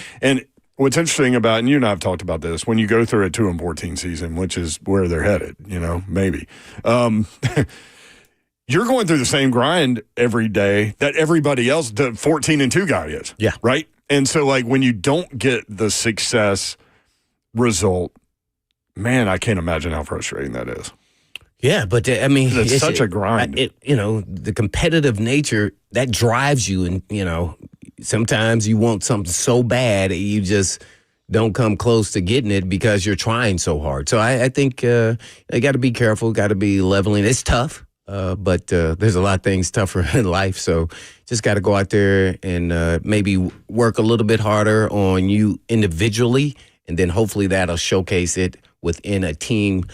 what's interesting about, and you and I have talked about this, when you go through a 2-14 season, which is where they're headed, maybe. You're going through the same grind every day that everybody else, the 14-2 guy is. Yeah. Right? And so, when you don't get the success result, man, I can't imagine how frustrating that is. Yeah, but it's such a grind. The competitive nature, that drives you. And, sometimes you want something so bad that you just don't come close to getting it because you're trying so hard. So I think you got to be careful, got to be leveling. It's tough. but there's a lot of things tougher in life. So just got to go out there and maybe work a little bit harder on you individually, and then hopefully that'll showcase it within a team,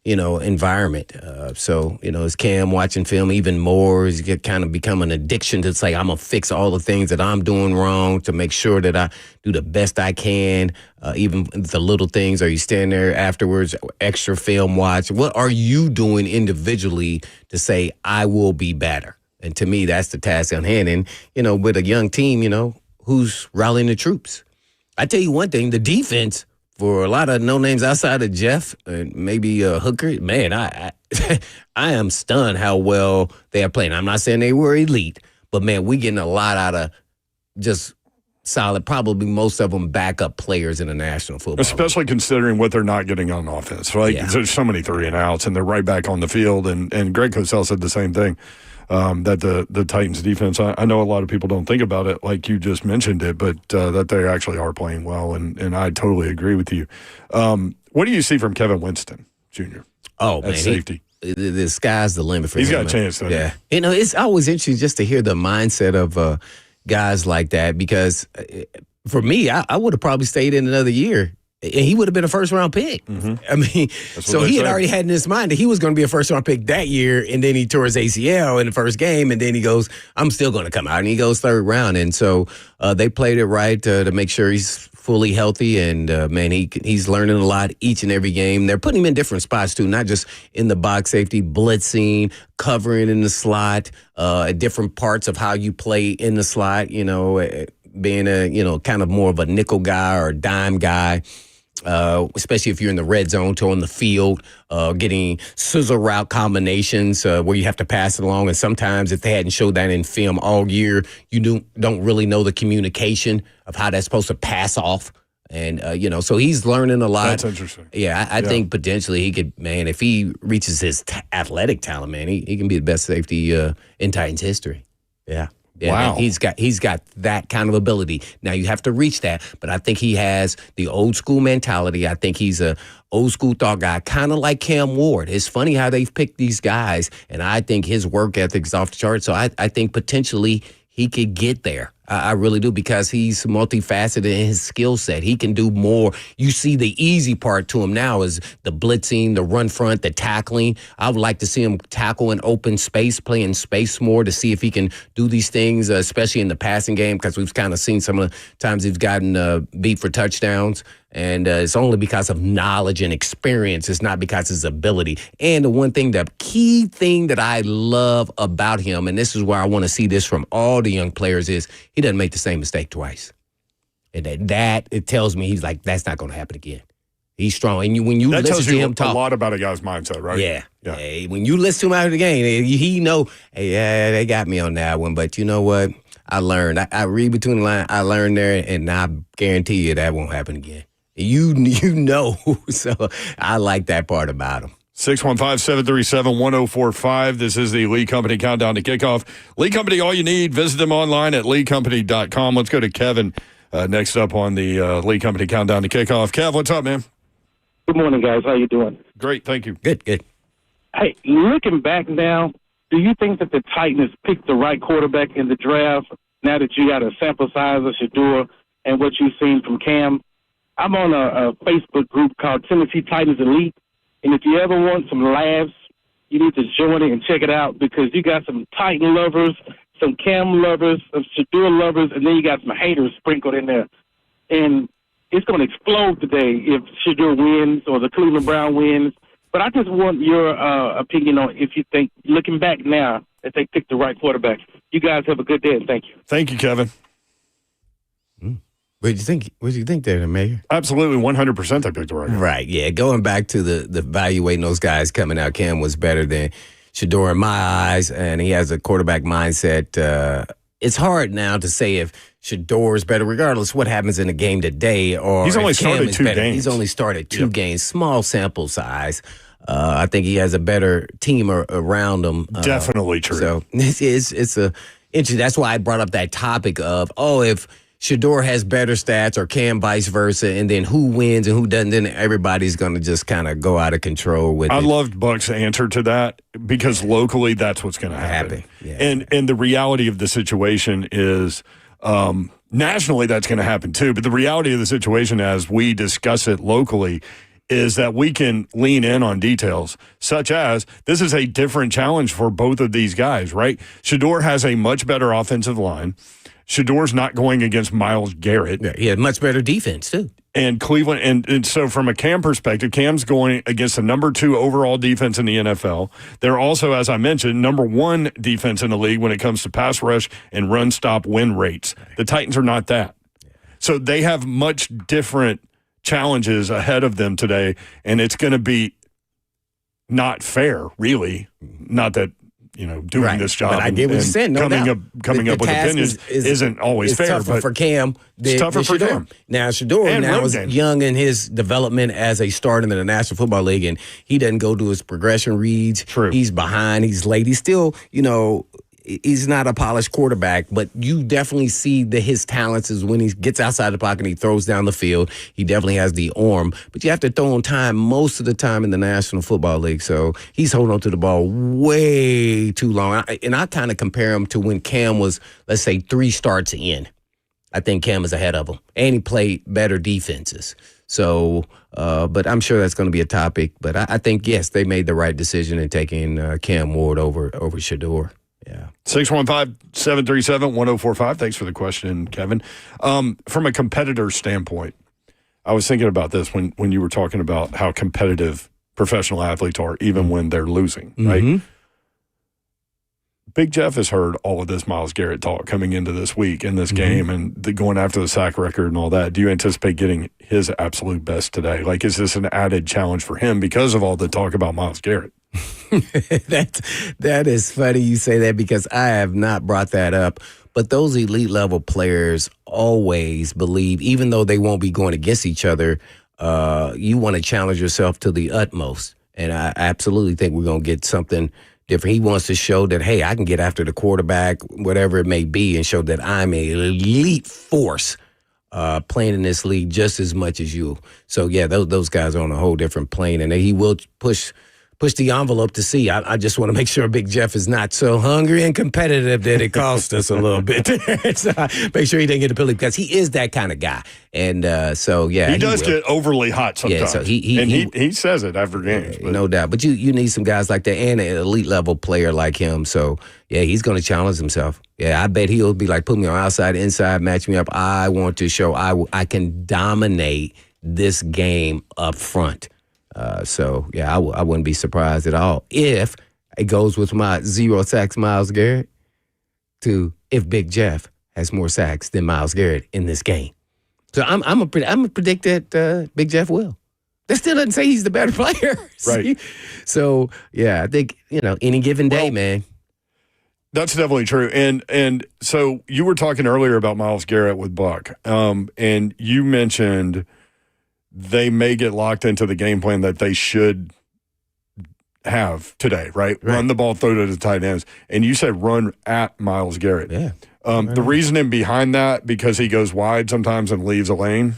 environment. So, as Cam watching film even more, is kind of become an addiction to say, I'm going to fix all the things that I'm doing wrong to make sure that I do the best I can, even the little things. Are you standing there afterwards, extra film watch? What are you doing individually to say, I will be better? And to me, that's the task on hand. And, with a young team, who's rallying the troops? I tell you one thing, the defense, for a lot of no names outside of Jeff and maybe Hooker, man, I am stunned how well they are playing. I'm not saying they were elite, but, man, we getting a lot out of just solid, probably most of them backup players in the National Football Especially considering what they're not getting on offense. Right? Yeah. There's so many 3-and-outs, and they're right back on the field. And Greg Cosell said the same thing. That the Titans defense, I know a lot of people don't think about it like you just mentioned it, but that they actually are playing well, and I totally agree with you. What do you see from Kevin Winston Jr.? Oh, man, safety. The sky's the limit for him. He's got a chance, though. Yeah. It's always interesting just to hear the mindset of guys like that, because for me, I would have probably stayed in another year. And he would have been a first-round pick. Mm-hmm. I mean, so he had already had in his mind that he was going to be a first-round pick that year, and then he tore his ACL in the first game, and then he goes, I'm still going to come out, and he goes third round. And so they played it right to make sure he's fully healthy, and, man, he's learning a lot each and every game. They're putting him in different spots, too, not just in the box safety, blitzing, covering in the slot, different parts of how you play in the slot, being a, kind of more of a nickel guy or a dime guy. Especially if you're in the red zone to on the field, getting scissor route combinations where you have to pass it along. And sometimes if they hadn't showed that in film all year, you don't really know the communication of how that's supposed to pass off. And, so he's learning a lot. That's interesting. Yeah, I think potentially he could, man, if he reaches his athletic talent, man, he can be the best safety in Titans history. Yeah. Wow. He's got that kind of ability. Now, you have to reach that, but I think he has the old school mentality. I think he's a old school thought guy, kind of like Cam Ward. It's funny how they've picked these guys, and I think his work ethic's off the chart. So I think potentially he could get there. I really do, because he's multifaceted in his skill set. He can do more. You see the easy part to him now is the blitzing, the run front, the tackling. I would like to see him tackle in open space, play in space more to see if he can do these things, especially in the passing game, because we've kind of seen some of the times he's gotten beat for touchdowns. And it's only because of knowledge and experience. It's not because of his ability. And the key thing that I love about him, and this is where I want to see this from all the young players, is he doesn't make the same mistake twice. And that it tells me he's like, that's not going to happen again. He's strong. And when you listen to him talk, a lot about a guy's mindset, right? Yeah. Hey, when you listen to him after the game, he know, hey, yeah, they got me on that one. But you know what? I learned. I read between the lines. I learned there, and I guarantee you that won't happen again. You know, so I like that part about him. 615-737-1045. This is the Lee Company Countdown to Kickoff. Lee Company, all you need. Visit them online at leecompany.com. Let's go to Kevin next up on the Lee Company Countdown to Kickoff. Kev, what's up, man? Good morning, guys. How you doing? Great, thank you. Good. Hey, looking back now, do you think that the Titans picked the right quarterback in the draft now that you got a sample size of Shedeur and what you've seen from Cam? I'm on a Facebook group called Tennessee Titans Elite, and if you ever want some laughs, you need to join it and check it out, because you got some Titan lovers, some Cam lovers, some Shedeur lovers, and then you got some haters sprinkled in there. And it's going to explode today if Shedeur wins or the Cleveland Brown wins. But I just want your opinion on if you think, looking back now, that they picked the right quarterback. You guys have a good day, and thank you. Thank you, Kevin. What do you think there, Mayor? Absolutely, 100% they picked the right guy. Right, yeah. Going back to the evaluating those guys coming out, Cam was better than Shedeur in my eyes, and he has a quarterback mindset. It's hard now to say if Shedeur is better, regardless of what happens in the game today. Or he's only started two games. He's only started two games, small sample size. I think he has a better team around him. Definitely true. So it's a interesting. That's why I brought up that topic of, if Shedeur has better stats or Cam vice versa, and then who wins and who doesn't, then everybody's going to just kind of go out of control with it. I loved Buck's answer to that because locally that's what's going to happen. Yeah. And the reality of the situation is nationally that's going to happen too, but the reality of the situation as we discuss it locally is that we can lean in on details, such as this is a different challenge for both of these guys, right? Shedeur has a much better offensive line. Shedeur's not going against Myles Garrett. Yeah, he had much better defense, too. And Cleveland, and so from a Cam perspective, Cam's going against the number 2 overall defense in the NFL. They're also, as I mentioned, number 1 defense in the league when it comes to pass rush and run stop win rates. The Titans are not that. So they have much different challenges ahead of them today, and it's going to be not fair, really. Not that, doing this job but I get what you're saying. No coming up with opinions isn't always fair. It's tougher for Cam than Shedeur. Now, Shedeur is young in his development as a starter in the National Football League, and he doesn't go to his progression reads. True. He's behind. He's late. He's still, he's not a polished quarterback, but you definitely see his talents is when he gets outside the pocket and he throws down the field. He definitely has the arm, but you have to throw on time most of the time in the National Football League. So he's holding on to the ball way too long. And I kind of compare him to when Cam was, let's say, 3 starts in. I think Cam is ahead of him, and he played better defenses. So, but I'm sure that's going to be a topic. But I think, yes, they made the right decision in taking Cam Ward over Shedeur. Yeah. 615-737-1045. Thanks for the question, Kevin. From a competitor standpoint, I was thinking about this when you were talking about how competitive professional athletes are, even when they're losing, right? Mm-hmm. Big Jeff has heard all of this Myles Garrett talk coming into this week in this game and going after the sack record and all that. Do you anticipate getting his absolute best today? Like, is this an added challenge for him because of all the talk about Myles Garrett? That is funny you say that because I have not brought that up. But those elite level players always believe, even though they won't be going against each other, you want to challenge yourself to the utmost. And I absolutely think we're going to get something different. He wants to show that, hey, I can get after the quarterback, whatever it may be, and show that I'm an elite force playing in this league just as much as you. So, yeah, those guys are on a whole different plane, and he will push the envelope to see. I just want to make sure Big Jeff is not so hungry and competitive that it costs us a little bit. So make sure he didn't get the penalty because he is that kind of guy. And so, yeah. He does get overly hot sometimes. Yeah, so he says it after games. But. No doubt. But you need some guys like that and an elite level player like him. So, yeah, he's going to challenge himself. Yeah, I bet he'll be like, put me on outside, inside, match me up. I want to show I can dominate this game up front. So, yeah, I wouldn't be surprised at all if it goes with my 0 sacks Myles Garrett to if Big Jeff has more sacks than Myles Garrett in this game. So I'm gonna predict that Big Jeff will. That still doesn't say he's the better player. Right. So, yeah, I think, any given day, man. That's definitely true. And so you were talking earlier about Myles Garrett with Buck, and you mentioned – they may get locked into the game plan that they should have today, right? Run the ball, throw to the tight ends. And you said run at Myles Garrett. Yeah. The reasoning behind that, because he goes wide sometimes and leaves a lane?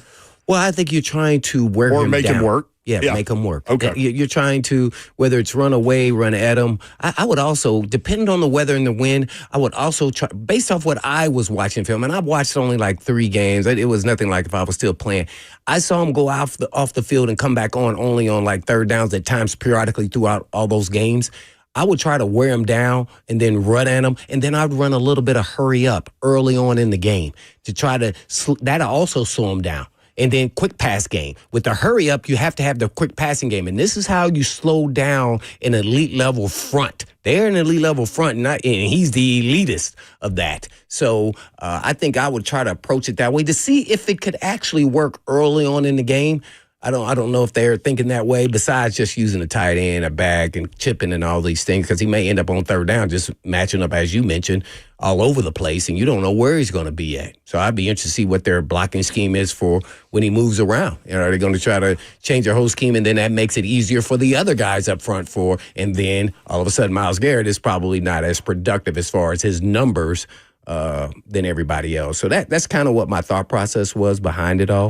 Well, I think you're trying to wear him down. Or make him work? Yeah, make him work. Okay. You're trying to, whether it's run away, run at him. I would also, depending on the weather and the wind, I would also try, based off what I was watching film, and I've watched only like 3 games. It was nothing like if I was still playing. I saw him go off the field and come back on only on like 3rd downs at times periodically throughout all those games. I would try to wear him down and then run at him, and then I'd run a little bit of hurry up early on in the game to try to, that'll also slow him down. And then quick pass game. With the hurry up, you have to have the quick passing game. And this is how you slow down an elite level front. They're an elite level front, and he's the elitist of that. So I think I would try to approach it that way to see if it could actually work early on in the game. I don't know if they're thinking that way, besides just using a tight end, a back, and chipping and all these things, because he may end up on 3rd down just matching up, as you mentioned, all over the place, and you don't know where he's going to be at. So I'd be interested to see what their blocking scheme is for when he moves around. Are they going to try to change their whole scheme, and then that makes it easier for the other guys up front and then all of a sudden Myles Garrett is probably not as productive as far as his numbers than everybody else. So that's kind of what my thought process was behind it all.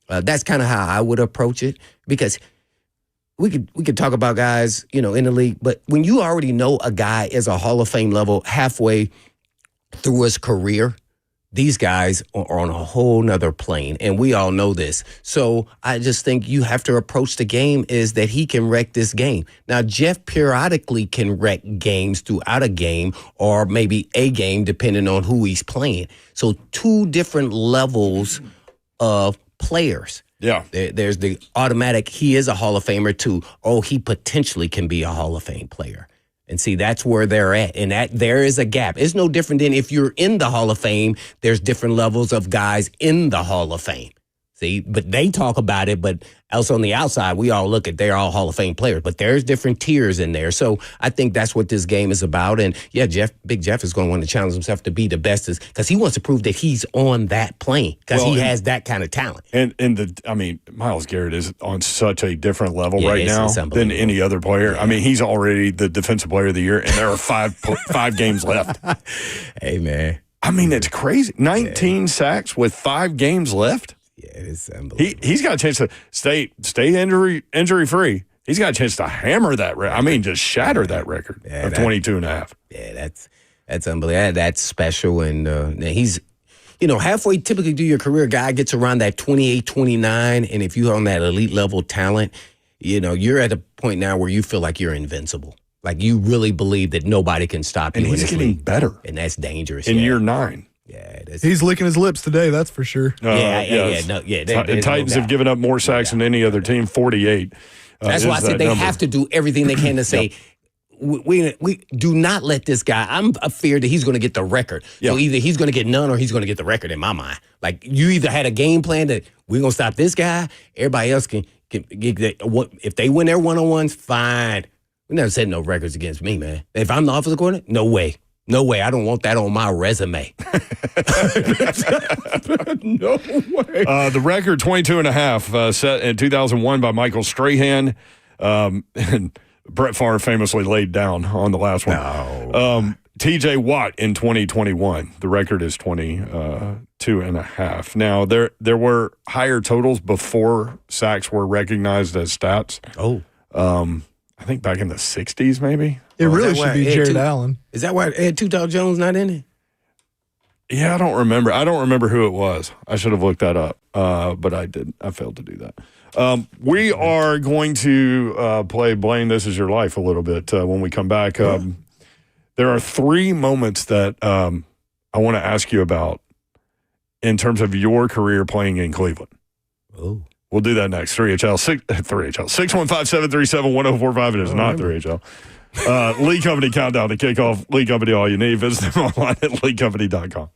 That's kind of how I would approach it, because we could talk about guys, in the league, but when you already know a guy is a Hall of Fame level halfway through his career, these guys are on a whole nother plane, and we all know this. So I just think you have to approach the game is that he can wreck this game. Now, Jeff periodically can wreck games throughout a game, or maybe a game, depending on who he's playing. So 2 different levels of players. Yeah. There's the automatic, he is a Hall of Famer, to, he potentially can be a Hall of Fame player. And see, that's where they're at. And that there is a gap. It's no different than if you're in the Hall of Fame, there's different levels of guys in the Hall of Fame. See, but they talk about it, but else on the outside, we all look at, they're all Hall of Fame players, but there's different tiers in there. So I think that's what this game is about. And yeah, Big Jeff is going to want to challenge himself to be the best, because he wants to prove that he's on that plane, because he has that kind of talent. And Myles Garrett is on such a different level right now than any other player. Yeah. He's already the Defensive Player of the Year, and there are five games left. Hey, man. It's crazy. 19 sacks with 5 games left. Yeah, it's unbelievable. He's got a chance to stay injury free. He's got a chance to hammer that record. Just shatter that record of 22 and a half. Yeah, that's unbelievable. That's special. And he's, halfway typically through your career, a guy gets around that 28, 29. And if you're on that elite level talent, you're at a point now where you feel like you're invincible. Like you really believe that nobody can stop you. And he's getting better. And that's dangerous. In year 9. Yeah, he's licking his lips today. That's for sure. The Titans have given up more sacks than any other team, 48. That's why I said they have to do everything they can to say, we do not let this guy. I'm afraid that he's going to get the record. So either he's going to get none or he's going to get the record. In my mind, like you either had a game plan that we're going to stop this guy. Everybody else can get that. If they win their one-on-ones, fine. We never set no records against me, man. If I'm the offensive coordinator, no way. No way. I don't want that on my resume. No way. The record, 22 and a half, set in 2001 by Michael Strahan. And Brett Favre famously laid down on the last one. No. TJ Watt in 2021. The record is 22 and a half. Now, there were higher totals before sacks were recognized as stats. Oh. I think back in the 60s, maybe. It really should be Jared Allen. Is that why Ed Too Tall Jones not in it? Yeah, I don't remember. I don't remember who it was. I should have looked that up, but I didn't. I failed to do that. We are going to play Blaine, This Is Your Life a little bit when we come back. There are 3 moments that I want to ask you about in terms of your career playing in Cleveland. Oh. We'll do that next. 615-737-1045. It is not 3HL. Lee Company Countdown to Kickoff. Lee Company, all you need. Visit them online at leecompany.com.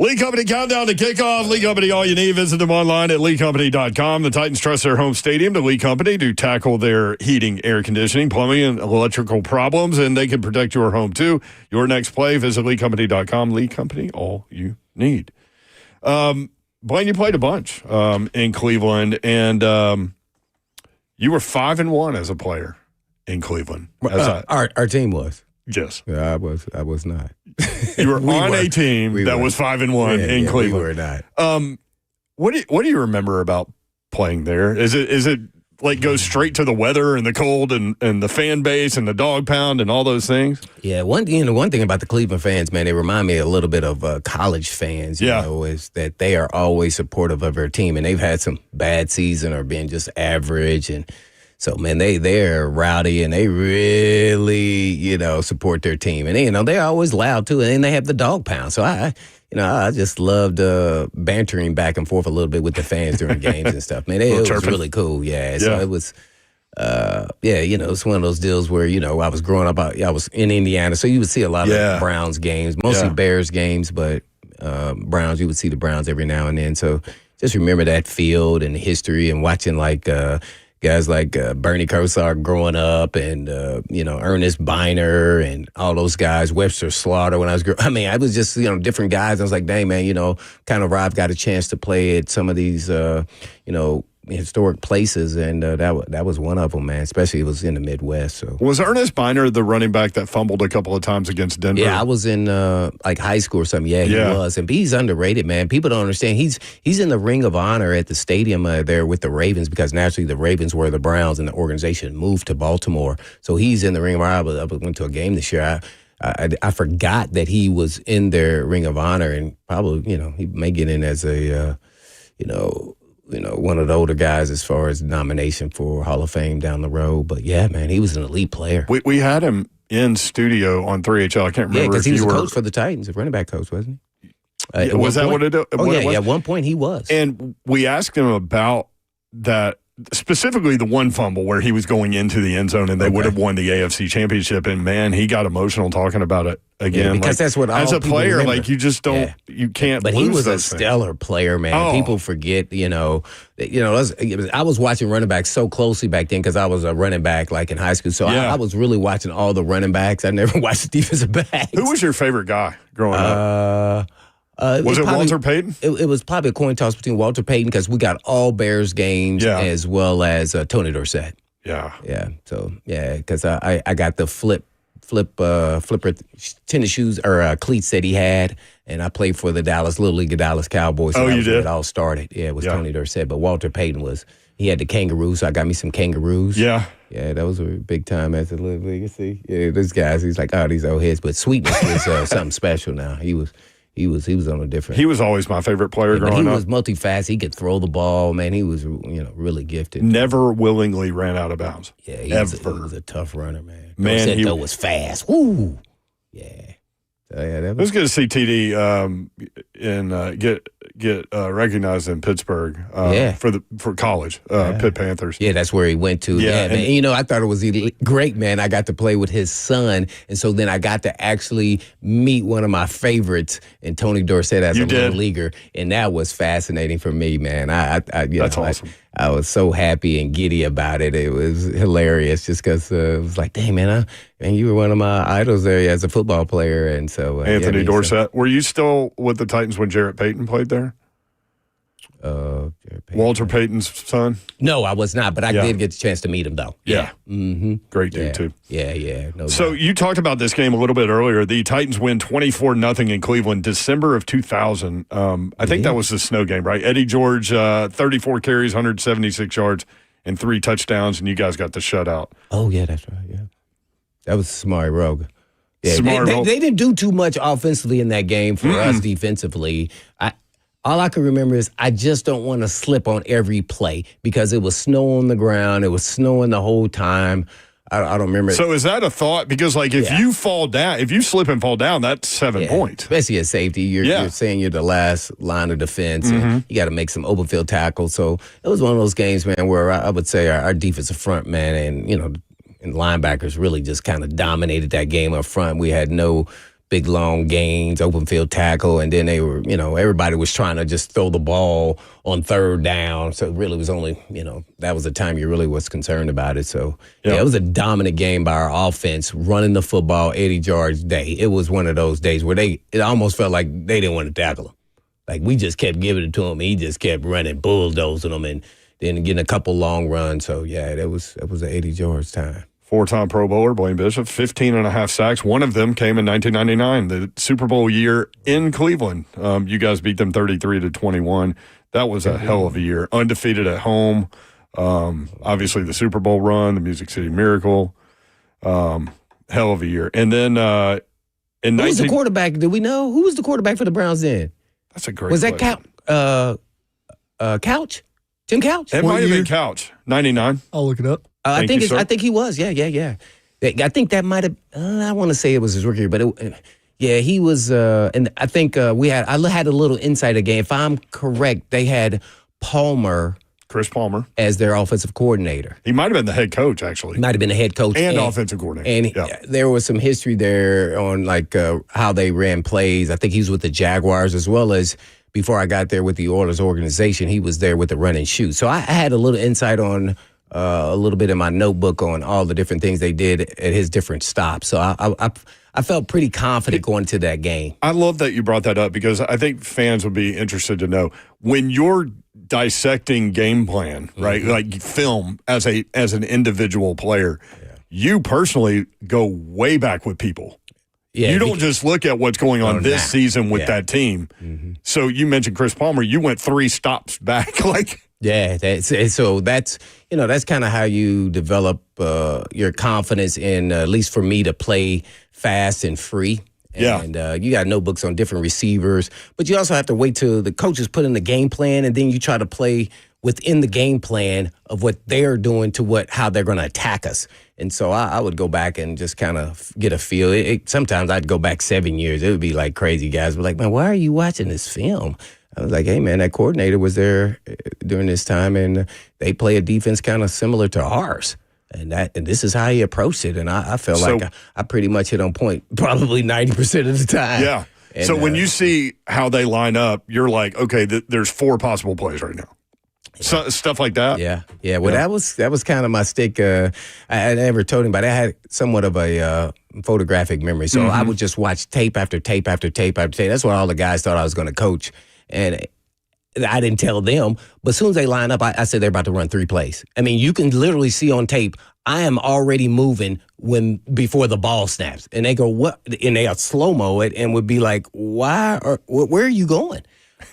Lee Company countdown to kickoff. Lee Company, all you need. Visit them online at leecompany.com. The Titans trust their home stadium to Lee Company to tackle their heating, air conditioning, plumbing, and electrical problems, and they can protect your home too. Your next play, visit leecompany.com. Lee Company, all you need. Blaine, you played a bunch in Cleveland, and you were 5-1 as a player in Cleveland. Our team was. Yes. Yeah, I was not. You were on a team that was 5-1 in Cleveland. We were not. What do you remember about playing there? Is it like goes straight to the weather and the cold and the fan base and the dog pound and all those things? Yeah, one thing about the Cleveland fans, man, they remind me a little bit of college fans. You know, is that they are always supportive of their team, and they've had some bad season or been just average and. So, man, they're rowdy and they really, support their team. And, they're always loud, too. And they have the dog pound. So, I just loved bantering back and forth a little bit with the fans during games and stuff. Man, it was really cool. Yeah. So, it was, it's one of those deals where, I was growing up, I was in Indiana. So, you would see a lot of Browns games, mostly Bears games. But Browns, you would see the Browns every now and then. So, just remember that field and history and watching, guys like Bernie Kosar growing up and, Ernest Biner and all those guys, Webster Slaughter when I was growing up. I mean, I was just, different guys. I was like, dang, man, kind of Rob got a chance to play at some of these, historic places, and that was one of them, man, especially it was in the Midwest. So was Ernest Biner the running back that fumbled a couple of times against Denver? Yeah, I was in high school or something. Yeah, he was. And he's underrated, man. People don't understand. He's in the Ring of Honor at the stadium there with the Ravens because naturally the Ravens were the Browns and the organization moved to Baltimore. So he's in the Ring of Honor. I went to a game this year. I forgot that he was in their Ring of Honor, and probably, he may get in as a, one of the older guys as far as nomination for Hall of Fame down the road. But, yeah, man, he was an elite player. We had him in studio on 3HL. I can't remember. Yeah, because he was a coach for the Titans, a running back coach, wasn't he? Was that what it was? At one point he was. And we asked him about that, specifically the one fumble where he was going into the end zone and they would have won the AFC Championship. And, man, he got emotional talking about it again. Yeah, because that's what all as a player, remember. You just don't, you can't But lose he was a those stellar player, man. Oh. People forget, I was watching running backs so closely back then because I was a running back in high school. So I was really watching all the running backs. I never watched the defensive backs. Who was your favorite guy growing up? Was it probably Walter Payton? It was probably a coin toss between Walter Payton because we got all Bears games as well as Tony Dorsett. Yeah. Yeah. So, because I got the flipper tennis shoes or cleats that he had, and I played for the Little League of Dallas Cowboys. So you did? It all started. Yeah, it was Tony Dorsett. But Walter Payton he had the kangaroos, so I got me some kangaroos. Yeah. Yeah, that was a big time as a Little League. See, this guys, he's like, these old heads. But Sweetness was something special now. He was on a different. He was always my favorite player growing up. He was multifaceted. He could throw the ball. Man, he was really gifted. Never willingly ran out of bounds. Yeah, he was a tough runner, man. Man, he was fast. Woo. Yeah. So, it was good to see TD get recognized in Pittsburgh for college, Pitt Panthers. Yeah, that's where he went to. Yeah, man. I thought it was great, man. I got to play with his son, and so then I got to actually meet one of my favorites, and Tony Dorsett as a little leaguer, and that was fascinating for me, man. That's awesome. I was so happy and giddy about it. It was hilarious just because it was like, dang, man, you were one of my idols there as a football player. And so Anthony Dorsett. Were you still with the Titans when Jarrett Payton played there? Walter Payton's son? No, I was not, but I did get the chance to meet him, though. Yeah. Mm-hmm. Great dude, too. Yeah. No so doubt. you talked about this game a little bit earlier. The Titans win 24-0 in Cleveland, December of 2000. I think that was the snow game, right? Eddie George, 34 carries, 176 yards, and 3 touchdowns, and you guys got the shutout. Oh, yeah, that's right, yeah. That was Samari Rogue. Yeah, they didn't do too much offensively in that game for us defensively. All I can remember is I just don't want to slip on every play because it was snow on the ground. It was snowing the whole time. I don't remember. So is that a thought? Because, if you fall down, if you slip and fall down, that's 7 points. Especially at safety. You're saying you're the last line of defense. And you got to make some open field tackles. So it was one of those games, man, where I would say our defensive front, man, and linebackers really just kind of dominated that game up front. We had no big long gains, open field tackle, and then they were, everybody was trying to just throw the ball on third down. So it really was only, that was the time you really was concerned about it. So it was a dominant game by our offense, running the football 80 yards a day. It was one of those days where it almost felt like they didn't want to tackle him. Like we just kept giving it to him. He just kept running, bulldozing them, and then getting a couple long runs. So it was an 80 yards time. 4-time Pro Bowler, Blaine Bishop, 15 and a half sacks. One of them came in 1999, the Super Bowl year in Cleveland. You guys beat them 33-21. That was a hell of a year. Undefeated at home. Obviously, the Super Bowl run, the Music City Miracle. Hell of a year. And then who was the quarterback? Do we know? Who was the quarterback for the Browns then? That's a great Was that Couch? Tim Couch? It might have been Couch. 99. I'll look it up. I think he was. Yeah. I think that might have. I want to say it was his rookie year, but he was. And I think I had a little insight again. If I'm correct, they had Chris Palmer, as their offensive coordinator. He might have been the head coach, actually. He might have been the head coach and offensive coordinator. And there was some history there on how they ran plays. I think he was with the Jaguars as well as. Before I got there with the Oilers organization, he was there with the run and shoot. So I had a little insight on a little bit in my notebook on all the different things they did at his different stops. So I felt pretty confident going to that game. I love that you brought that up because I think fans would be interested to know when you're dissecting game plan, right? Like film as an individual player, you personally go way back with people. Yeah, you don't just look at what's going on this season with that team. Mm-hmm. So you mentioned Chris Palmer. You went 3 stops back. So that's kind of how you develop your confidence in, at least for me, to play fast and free. And you got notebooks on different receivers, but you also have to wait till the coaches put in the game plan, and then you try to play within the game plan of what they're doing to how they're going to attack us. And so I would go back and just kind of get a feel. Sometimes I'd go back 7 years. It would be like crazy. Guys were like, man, why are you watching this film? I was like, hey, man, that coordinator was there during this time, and they play a defense kind of similar to ours. And this is how he approached it. And I felt like I pretty much hit on point probably 90% of the time. Yeah. And, so when you see how they line up, you're like, okay, there's 4 possible plays right now. So, stuff like that. Yeah. Well, that was kind of my stick. I never told him, but I had somewhat of a photographic memory, so I would just watch tape after tape after tape after tape. That's what all the guys thought I was going to coach, and I didn't tell them. But as soon as they line up, I said they're about to run 3 plays. I mean, you can literally see on tape I am already moving before the ball snaps, and they go what? And they'll slow mo it and would be like, why? Or where are you going?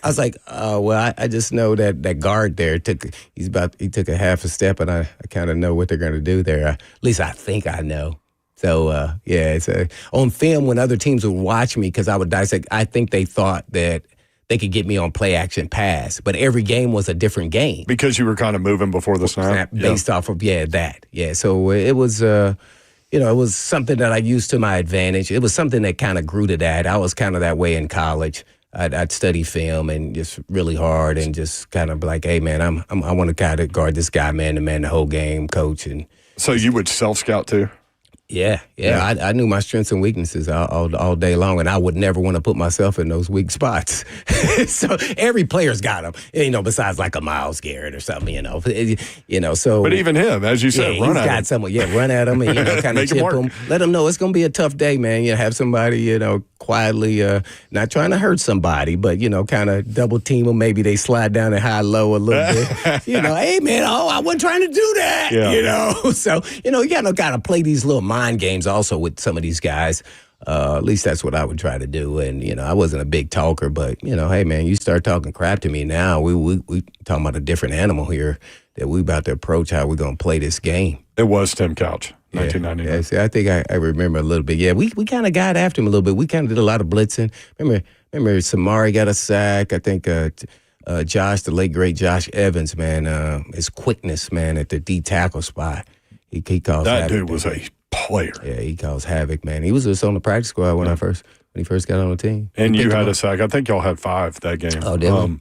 I was like, well, I just know that guard there took a half a step, and I kind of know what they're going to do there. At least I think I know. So, it's on film when other teams would watch me because I would dissect. I think they thought that they could get me on play action pass, but every game was a different game because you were kind of moving before the snap based off of that. Yeah, so it was. It was something that I used to my advantage. It was something that kind of grew to that. I was kind of that way in college. I'd study film and just really hard and just kind of like, hey, man, I want to kind of guard this guy, man, the whole game, coach. And so you would self-scout too? Yeah. I knew my strengths and weaknesses all day long, and I would never want to put myself in those weak spots. So every player's got them, besides like a Myles Garrett or something, So, but even him, as you said, run at him. Run at him and kind of chip him. Let him know it's going to be a tough day, man. Have somebody, quietly, not trying to hurt somebody, but kind of double team them. Maybe they slide down and high low a little bit. Hey man, I wasn't trying to do that. Yeah. So you gotta play these little mind games also with some of these guys. At least that's what I would try to do. And I wasn't a big talker, but hey man, you start talking crap to me now. We talking about a different animal here that we about to approach how we're gonna play this game. It was Tim Couch. 1999. Yeah, see, I think I remember a little bit. Yeah, we kind of got after him a little bit. We kind of did a lot of blitzing. Remember Samari got a sack. I think Josh, the late great Josh Evans, man, his quickness, man, at the D tackle spot. He caused that havoc. Dude was a player. Yeah, he caused havoc, man. He was just on the practice squad when he first got on the team. And you had a sack. I think y'all had 5 that game. Oh, did we?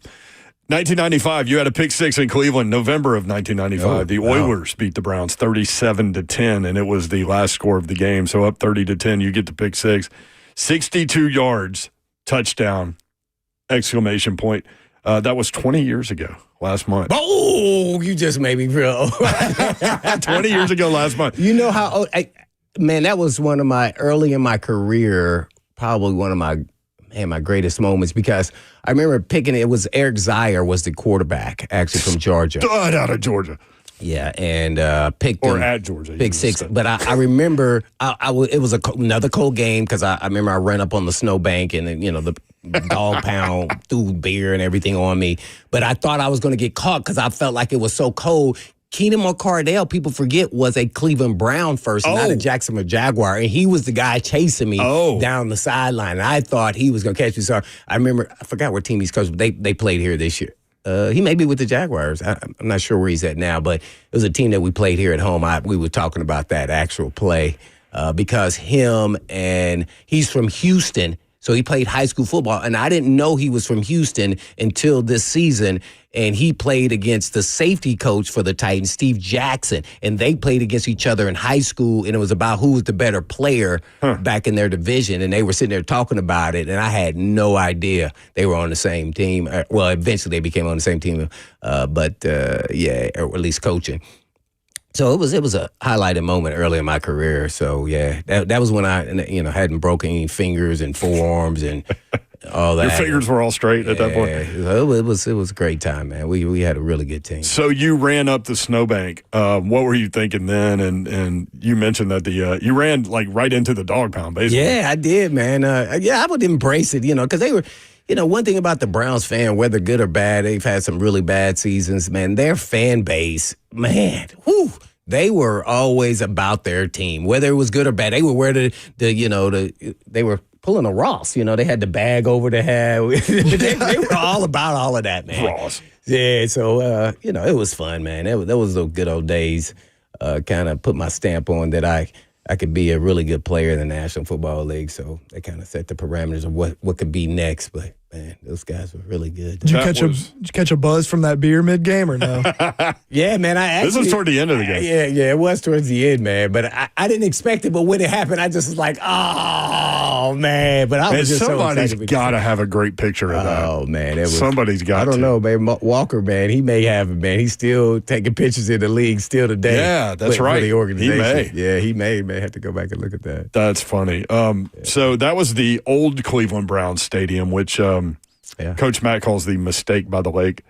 1995, you had a pick 6 in Cleveland, November of 1995. The Oilers beat the Browns 37-10, and it was the last score of the game. So up 30-10, you get the pick 6. 62 yards, touchdown, exclamation point. That was 20 years ago last month. Oh, you just made me feel 20 years ago last month. You know how, man, that was one of my, early in my career, probably one of my greatest moments, because I remember picking, it was Eric Zier was the quarterback, actually from Georgia. Stud out of Georgia. Yeah, and picked or him, at Georgia. pick six. But I remember it was another cold game, because I remember I ran up on the snowbank and the dog pound threw beer and everything on me. But I thought I was going to get caught because I felt like it was so cold. Keenan McCardell, people forget, was a Cleveland Brown first, not a Jacksonville Jaguar. And he was the guy chasing me down the sideline. And I thought he was going to catch me. So I remember, I forgot what team he's coached, but they played here this year. He may be with the Jaguars. I'm not sure where he's at now, but it was a team that we played here at home. We were talking about that actual play because he's from Houston. So he played high school football, and I didn't know he was from Houston until this season. And he played against the safety coach for the Titans, Steve Jackson, and they played against each other in high school, and it was about who was the better player back in their division, and they were sitting there talking about it, and I had no idea they were on the same team. Well, eventually they became on the same team, but or at least coaching. So it was a highlighted moment early in my career. So yeah, that was when I hadn't broken any fingers and forearms and all that. Your fingers were all straight at that point. It was a great time, man. We had a really good team. So you ran up the snowbank. What were you thinking then? And you mentioned that you ran like right into the dog pound, basically. Yeah, I did, man. I would embrace it, because they were. One thing about the Browns fan, whether good or bad, they've had some really bad seasons, man. Their fan base, man, they were always about their team, whether it was good or bad. They would wear they were pulling a Ross. They had the bag over the head. they were all about all of that, man. Ross. Yeah, so, it was fun, man. That was those good old days. Kind of put my stamp on that I could be a really good player in the National Football League. So they kind of set the parameters of what could be next. But, man, those guys were really good. Did you catch a buzz from that beer mid-game or no? Yeah, man. This was toward the end of the game. Yeah, it was towards the end, man. But I didn't expect it. But when it happened, I just was like, oh, man. But I was just somebody's so excited. got to have a great picture of that. Oh, man. Somebody's got to. I don't know, man. Walker, man, he may have it, man. He's still taking pictures in the league still today. Yeah, that's right. For the organization. He may. Yeah, he may have to go back and look at that. That's funny. So that was the old Cleveland Browns stadium, which Coach Matt calls the Mistake by the Lake.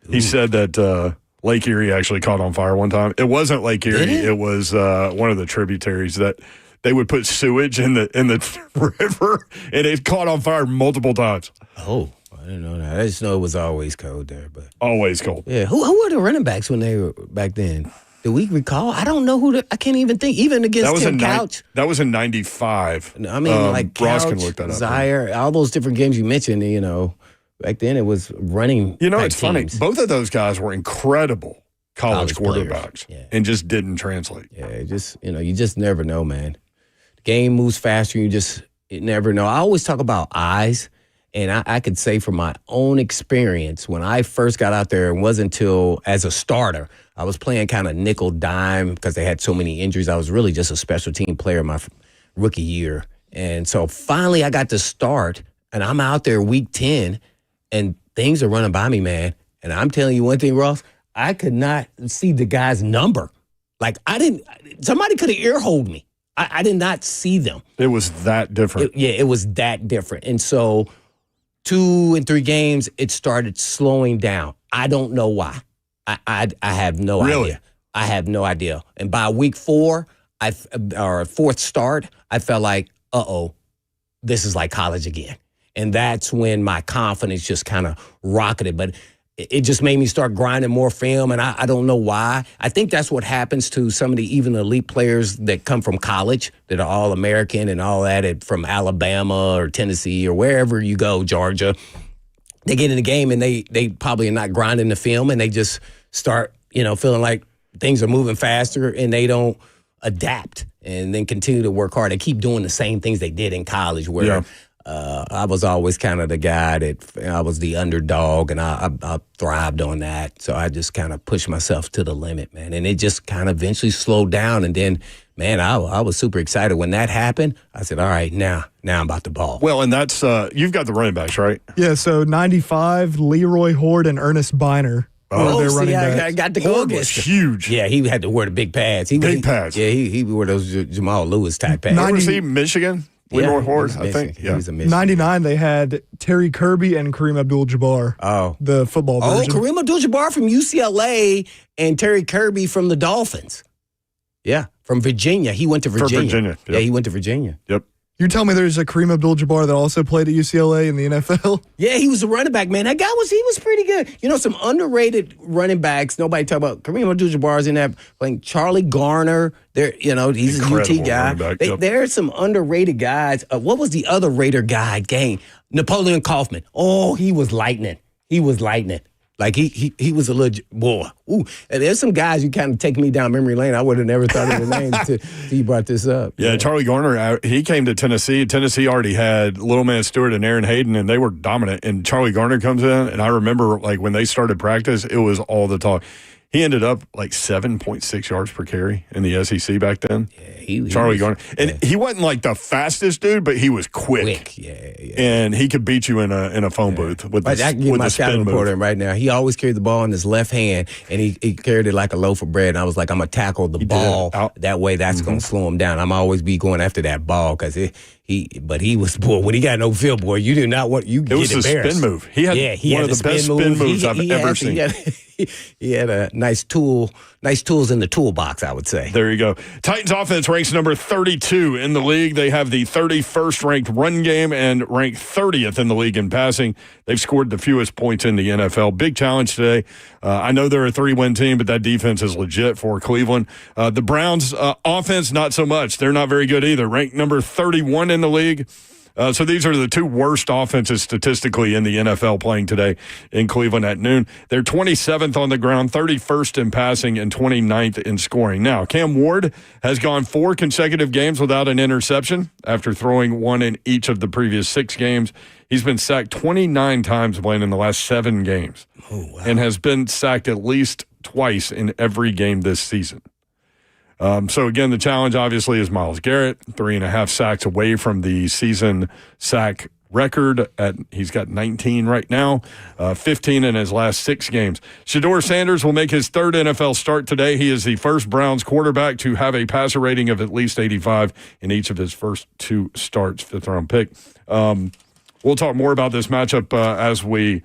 He said that Lake Erie actually caught on fire one time. It wasn't Lake Erie. It was one of the tributaries that they would put sewage in the river, and it caught on fire multiple times. Oh, I didn't know that. I just know it was always cold there. But always cold. Yeah. Who were the running backs when they were back then? Do we recall? I don't know I can't even think. Even against Tim Couch. That was in 95. I mean, like Ross Couch, can look that up. Zier, all those different games you mentioned, back then it was running. It's funny. teams. Both of those guys were incredible college quarterbacks and just didn't translate. Yeah, you just never know, man. The game moves faster. You never know. I always talk about eyes. And I could say from my own experience, when I first got out there, it wasn't until as a starter, I was playing kind of nickel dime because they had so many injuries. I was really just a special team player my rookie year. And so finally I got to start, and I'm out there week 10, and things are running by me, man. And I'm telling you one thing, Ross, I could not see the guy's number. Like somebody could have ear-holed me. I did not see them. It was that different. It was that different. And so 2 and 3 games, it started slowing down. I don't know why. I have no idea. I have no idea. And by week 4, or fourth start, I felt like, this is like college again. And that's when my confidence just kind of rocketed. But it just made me start grinding more film, and I don't know why. I think that's what happens to some of the even elite players that come from college that are all-American and all that from Alabama or Tennessee or wherever you go, Georgia. They get in the game, and they probably are not grinding the film, and they just start, feeling like things are moving faster, and they don't adapt and then continue to work hard. They keep doing the same things they did in college where I was always kind of the guy that I was the underdog, and I thrived on that. So I just kind of pushed myself to the limit, man. And it just kind of eventually slowed down. And then, man, I was super excited when that happened. I said, all right, now I'm about to ball. Well, and that's you've got the running backs, right? Yeah, so 95, Leroy Horde and Ernest Biner. I got to go Horde was against him. huge. Yeah, he had to wear the big pads. Big pads. Yeah, he wore those Jamal Lewis type pads. Where was he? Michigan? Leroy Horde, I think. He was a Michigan. 99, they had Terry Kirby and Kareem Abdul-Jabbar. Oh. The football version. Kareem Abdul-Jabbar from UCLA and Terry Kirby from the Dolphins. Yeah, from Virginia. He went to Virginia. For Virginia. Yep. Yeah, he went to Virginia. Yep. You're telling me there's a Kareem Abdul-Jabbar that also played at UCLA in the NFL? Yeah, he was a running back, man. That guy was pretty good. You know, some underrated running backs. Nobody talk about Kareem Abdul-Jabbar is in that playing. Charlie Garner. There, he's Incredible a UT guy. running back, yep. There are some underrated guys. What was the other Raider guy? Napoleon Kaufman. Oh, he was lightning. Like he was a legit boy. Ooh, and there's some guys you kind of take me down memory lane. I would have never thought of the names until you brought this up. Yeah, Charlie Garner, he came to Tennessee. Tennessee already had Little Man Stewart and Aaron Hayden, and they were dominant. And Charlie Garner comes in, and I remember like when they started practice, it was all the talk. He ended up like 7.6 yards per carry in the SEC back then. Yeah, Charlie Garner. And he wasn't like the fastest dude, but he was quick. Yeah. And he could beat you in a phone booth with the, I can give with my the scouting spin reporter move. right now. He always carried the ball in his left hand, and he carried it like a loaf of bread. And I was like, I'm going to tackle the ball. That way that's going to slow him down. I'm always be going after that ball because he was, boy, when he got no field, boy, you do not want, you It get was a embarrassed. spin move. He had one of the best spin moves I've ever seen. He had a nice tools in the toolbox, I would say. There you go. Titans offense ranks number 32 in the league. They have the 31st ranked run game and ranked 30th in the league in passing. They've scored the fewest points in the NFL. Big challenge today. I know they're a 3-win team, but that defense is legit for Cleveland. The Browns offense, not so much. They're not very good either. Ranked number 31 in the league. So these are the two worst offenses statistically in the NFL playing today in Cleveland at noon. They're 27th on the ground, 31st in passing, and 29th in scoring. Now, Cam Ward has gone 4 consecutive games without an interception after throwing one in each of the previous 6 games. He's been sacked 29 times playing in the last 7 games and has been sacked at least twice in every game this season. So, again, the challenge, obviously, is Myles Garrett, 3.5 sacks away from the season sack record. He's got 19 right now, 15 in his last 6 games. Shedeur Sanders will make his 3rd NFL start today. He is the first Browns quarterback to have a passer rating of at least 85 in each of his first 2 starts, 5th-round pick. We'll talk more about this matchup as we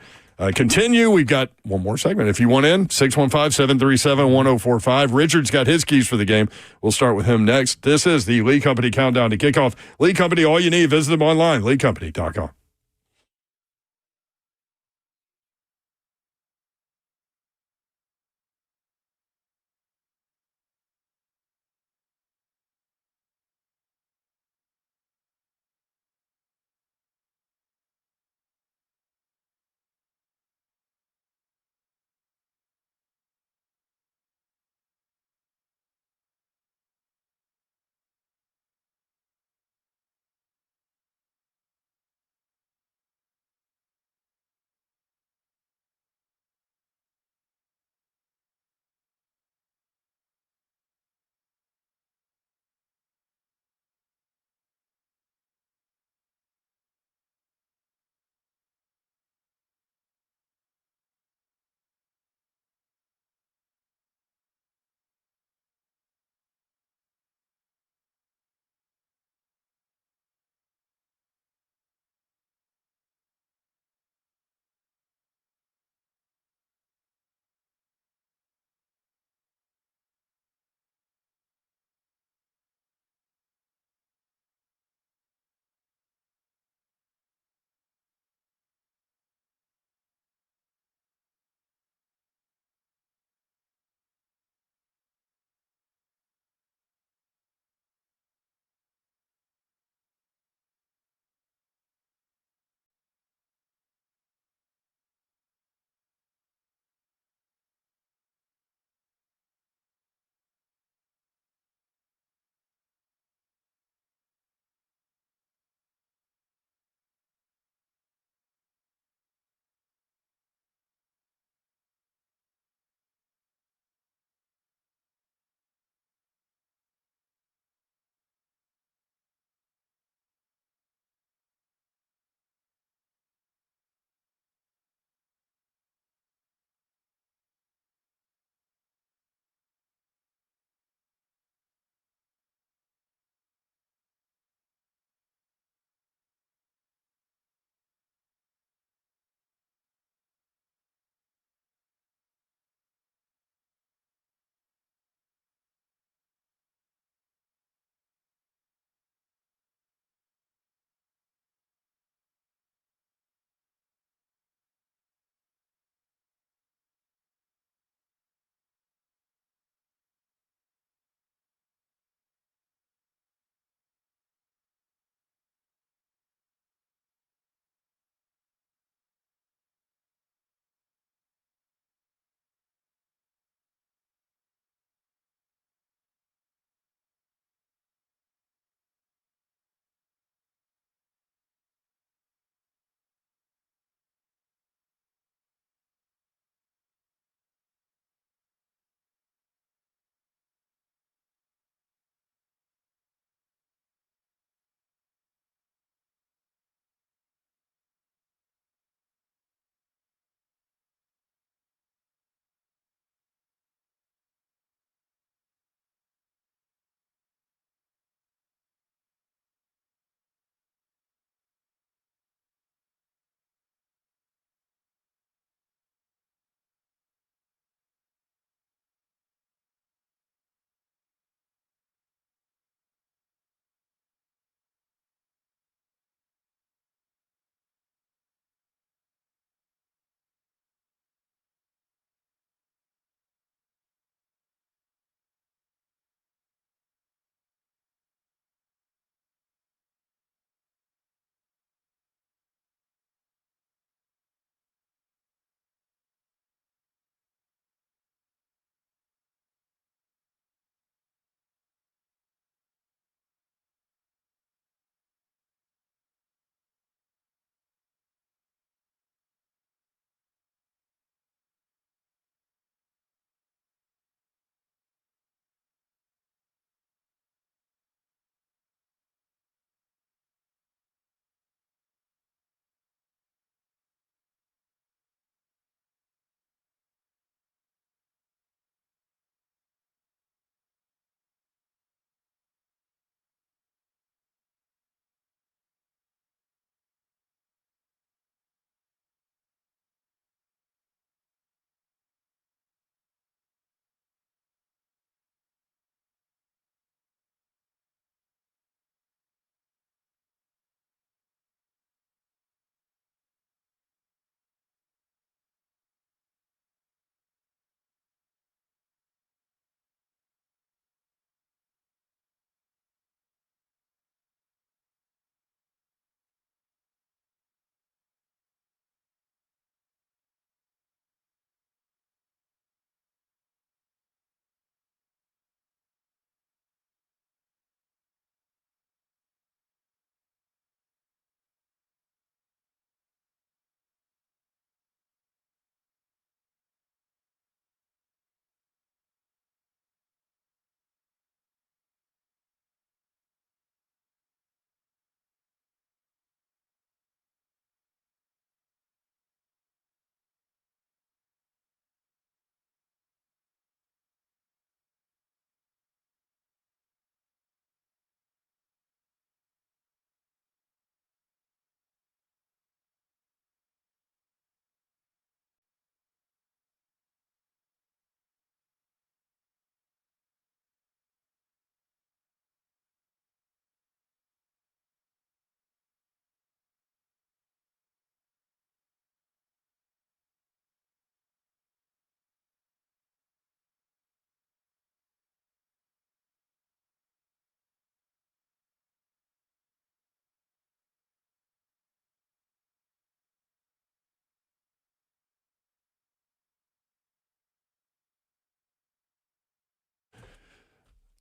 continue. We've got one more segment. If you want in, 615-737-1045. Richard's got his keys for the game. We'll start with him next. This is the Lee Company Countdown to Kickoff. Lee Company, all you need, visit them online, leecompany.com.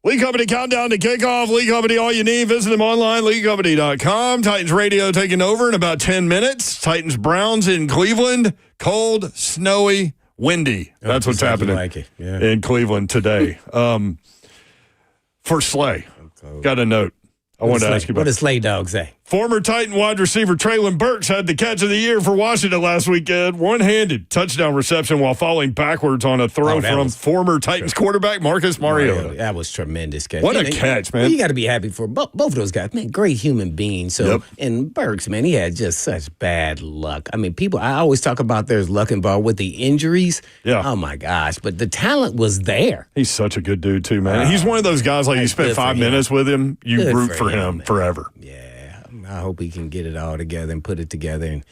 Lee Company countdown to kickoff. Lee Company, all you need. Visit them online, leecompany.com. Titans radio taking over in about 10 minutes. Titans Browns in Cleveland. Cold, snowy, windy. That's what's happening in Cleveland today. For Slay, got a note. I wanted to ask you about. What does Slay Dog say? Former Titan wide receiver Traylon Burks had the catch of the year for Washington last weekend. One-handed touchdown reception while falling backwards on a throw from former Titans quarterback Marcus Mariota. That was tremendous catch. What a catch, man. You got to be happy for both of those guys. Man, great human beings. So, and Burks, man, he had just such bad luck. I mean, I always talk about there's luck involved with the injuries. Yeah. Oh, my gosh. But the talent was there. He's such a good dude, too, man. He's one of those guys, like, you spend 5 minutes with him, you root for him forever. Yeah. I hope he can get it all together and put it together and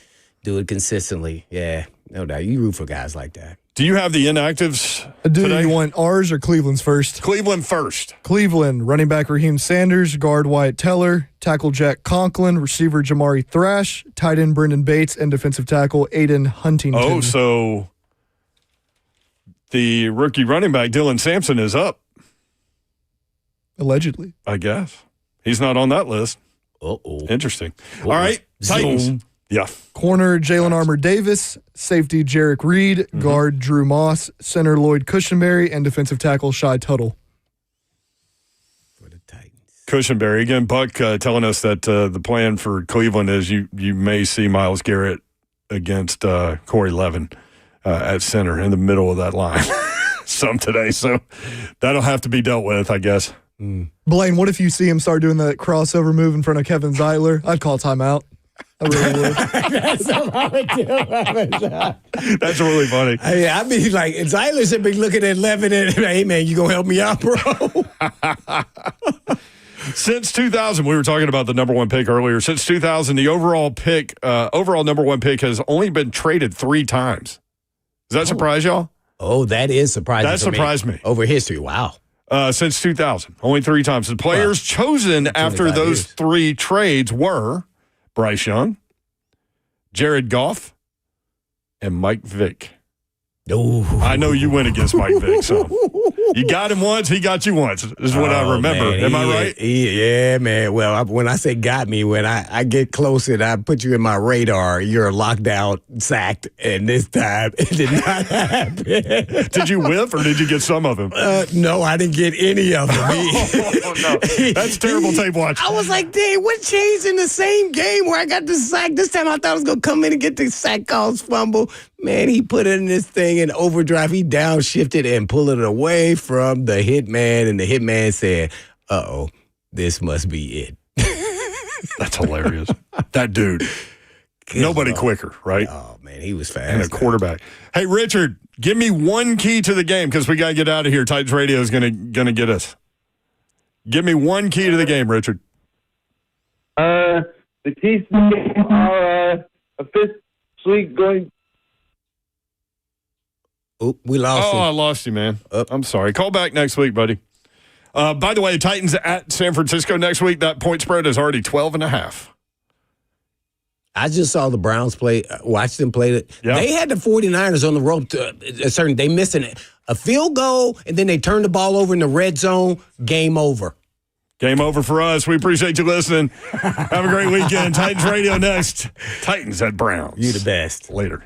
do it consistently. Yeah, no doubt. You root for guys like that. Do you have the inactives today? You want ours or Cleveland's first? Cleveland first. Cleveland, running back Raheem Sanders, guard Wyatt Teller, tackle Jack Conklin, receiver Jamari Thrash, tight end Brendan Bates, and defensive tackle Aiden Huntington. Oh, so the rookie running back Dylan Sampson is up. Allegedly. I guess. He's not on that list. Uh-oh. Interesting. All right. Titans. Yeah. Corner Jalen Armour Davis, safety Jarek Reed, guard Drew Moss, center Lloyd Cushenberry, and defensive tackle Shai Tuttle. For the Titans. Cushenberry. Again, Buck telling us that the plan for Cleveland is you may see Myles Garrett against Corey Levin at center in the middle of that line some today. So that'll have to be dealt with, I guess. Blaine, what if you see him start doing that crossover move in front of Kevin Zeitler? I'd call timeout. I really would. That's what I would do. That's really funny. I mean, like, Zeitler should be looking at Levin and, hey, man, you going to help me out, bro? Since 2000, we were talking about the number one pick earlier. Since 2000, the overall number one pick has only been traded 3 times. Does that surprise y'all? Oh, that is surprising. That surprised me. Over history, wow. Since 2000, only 3 times. The players chosen after those 3 trades were Bryce Young, Jared Goff, and Mike Vick. Ooh. I know you went against Mike Vick, so you got him once, he got you once, is what I remember. Man, Am I right? Yeah, man. Well, when I say got me, when I get close and I put you in my radar, you're locked out, sacked, and this time it did not happen. Did you whiff or did you get some of him? No, I didn't get any of them. Oh, no. That's terrible tape watch. I was like, dang, what changed in the same game where I got the sack? This time I thought I was going to come in and get the sack calls fumble. Man, he put in this thing in overdrive. He downshifted and pulled it away from the hitman, and the hitman said, uh-oh, this must be it. That's hilarious. That dude. Nobody quicker, right? Oh, man, he was fast. And a quarterback. Hey, Richard, give me one key to the game because we got to get out of here. Titans Radio is gonna get us. Give me one key to the game, Richard. The keys to the game are officially going. Oh, we lost him. I lost you, man. I'm sorry. Call back next week, buddy. By the way, Titans at San Francisco next week. That point spread is already 12.5. I just saw the Browns play, watched them play. Yeah. They had the 49ers on the rope to a certain. They missed a field goal, and then they turned the ball over in the red zone. Game over. Game over for us. We appreciate you listening. Have a great weekend. Titans Radio next. Titans at Browns. You the best. Later.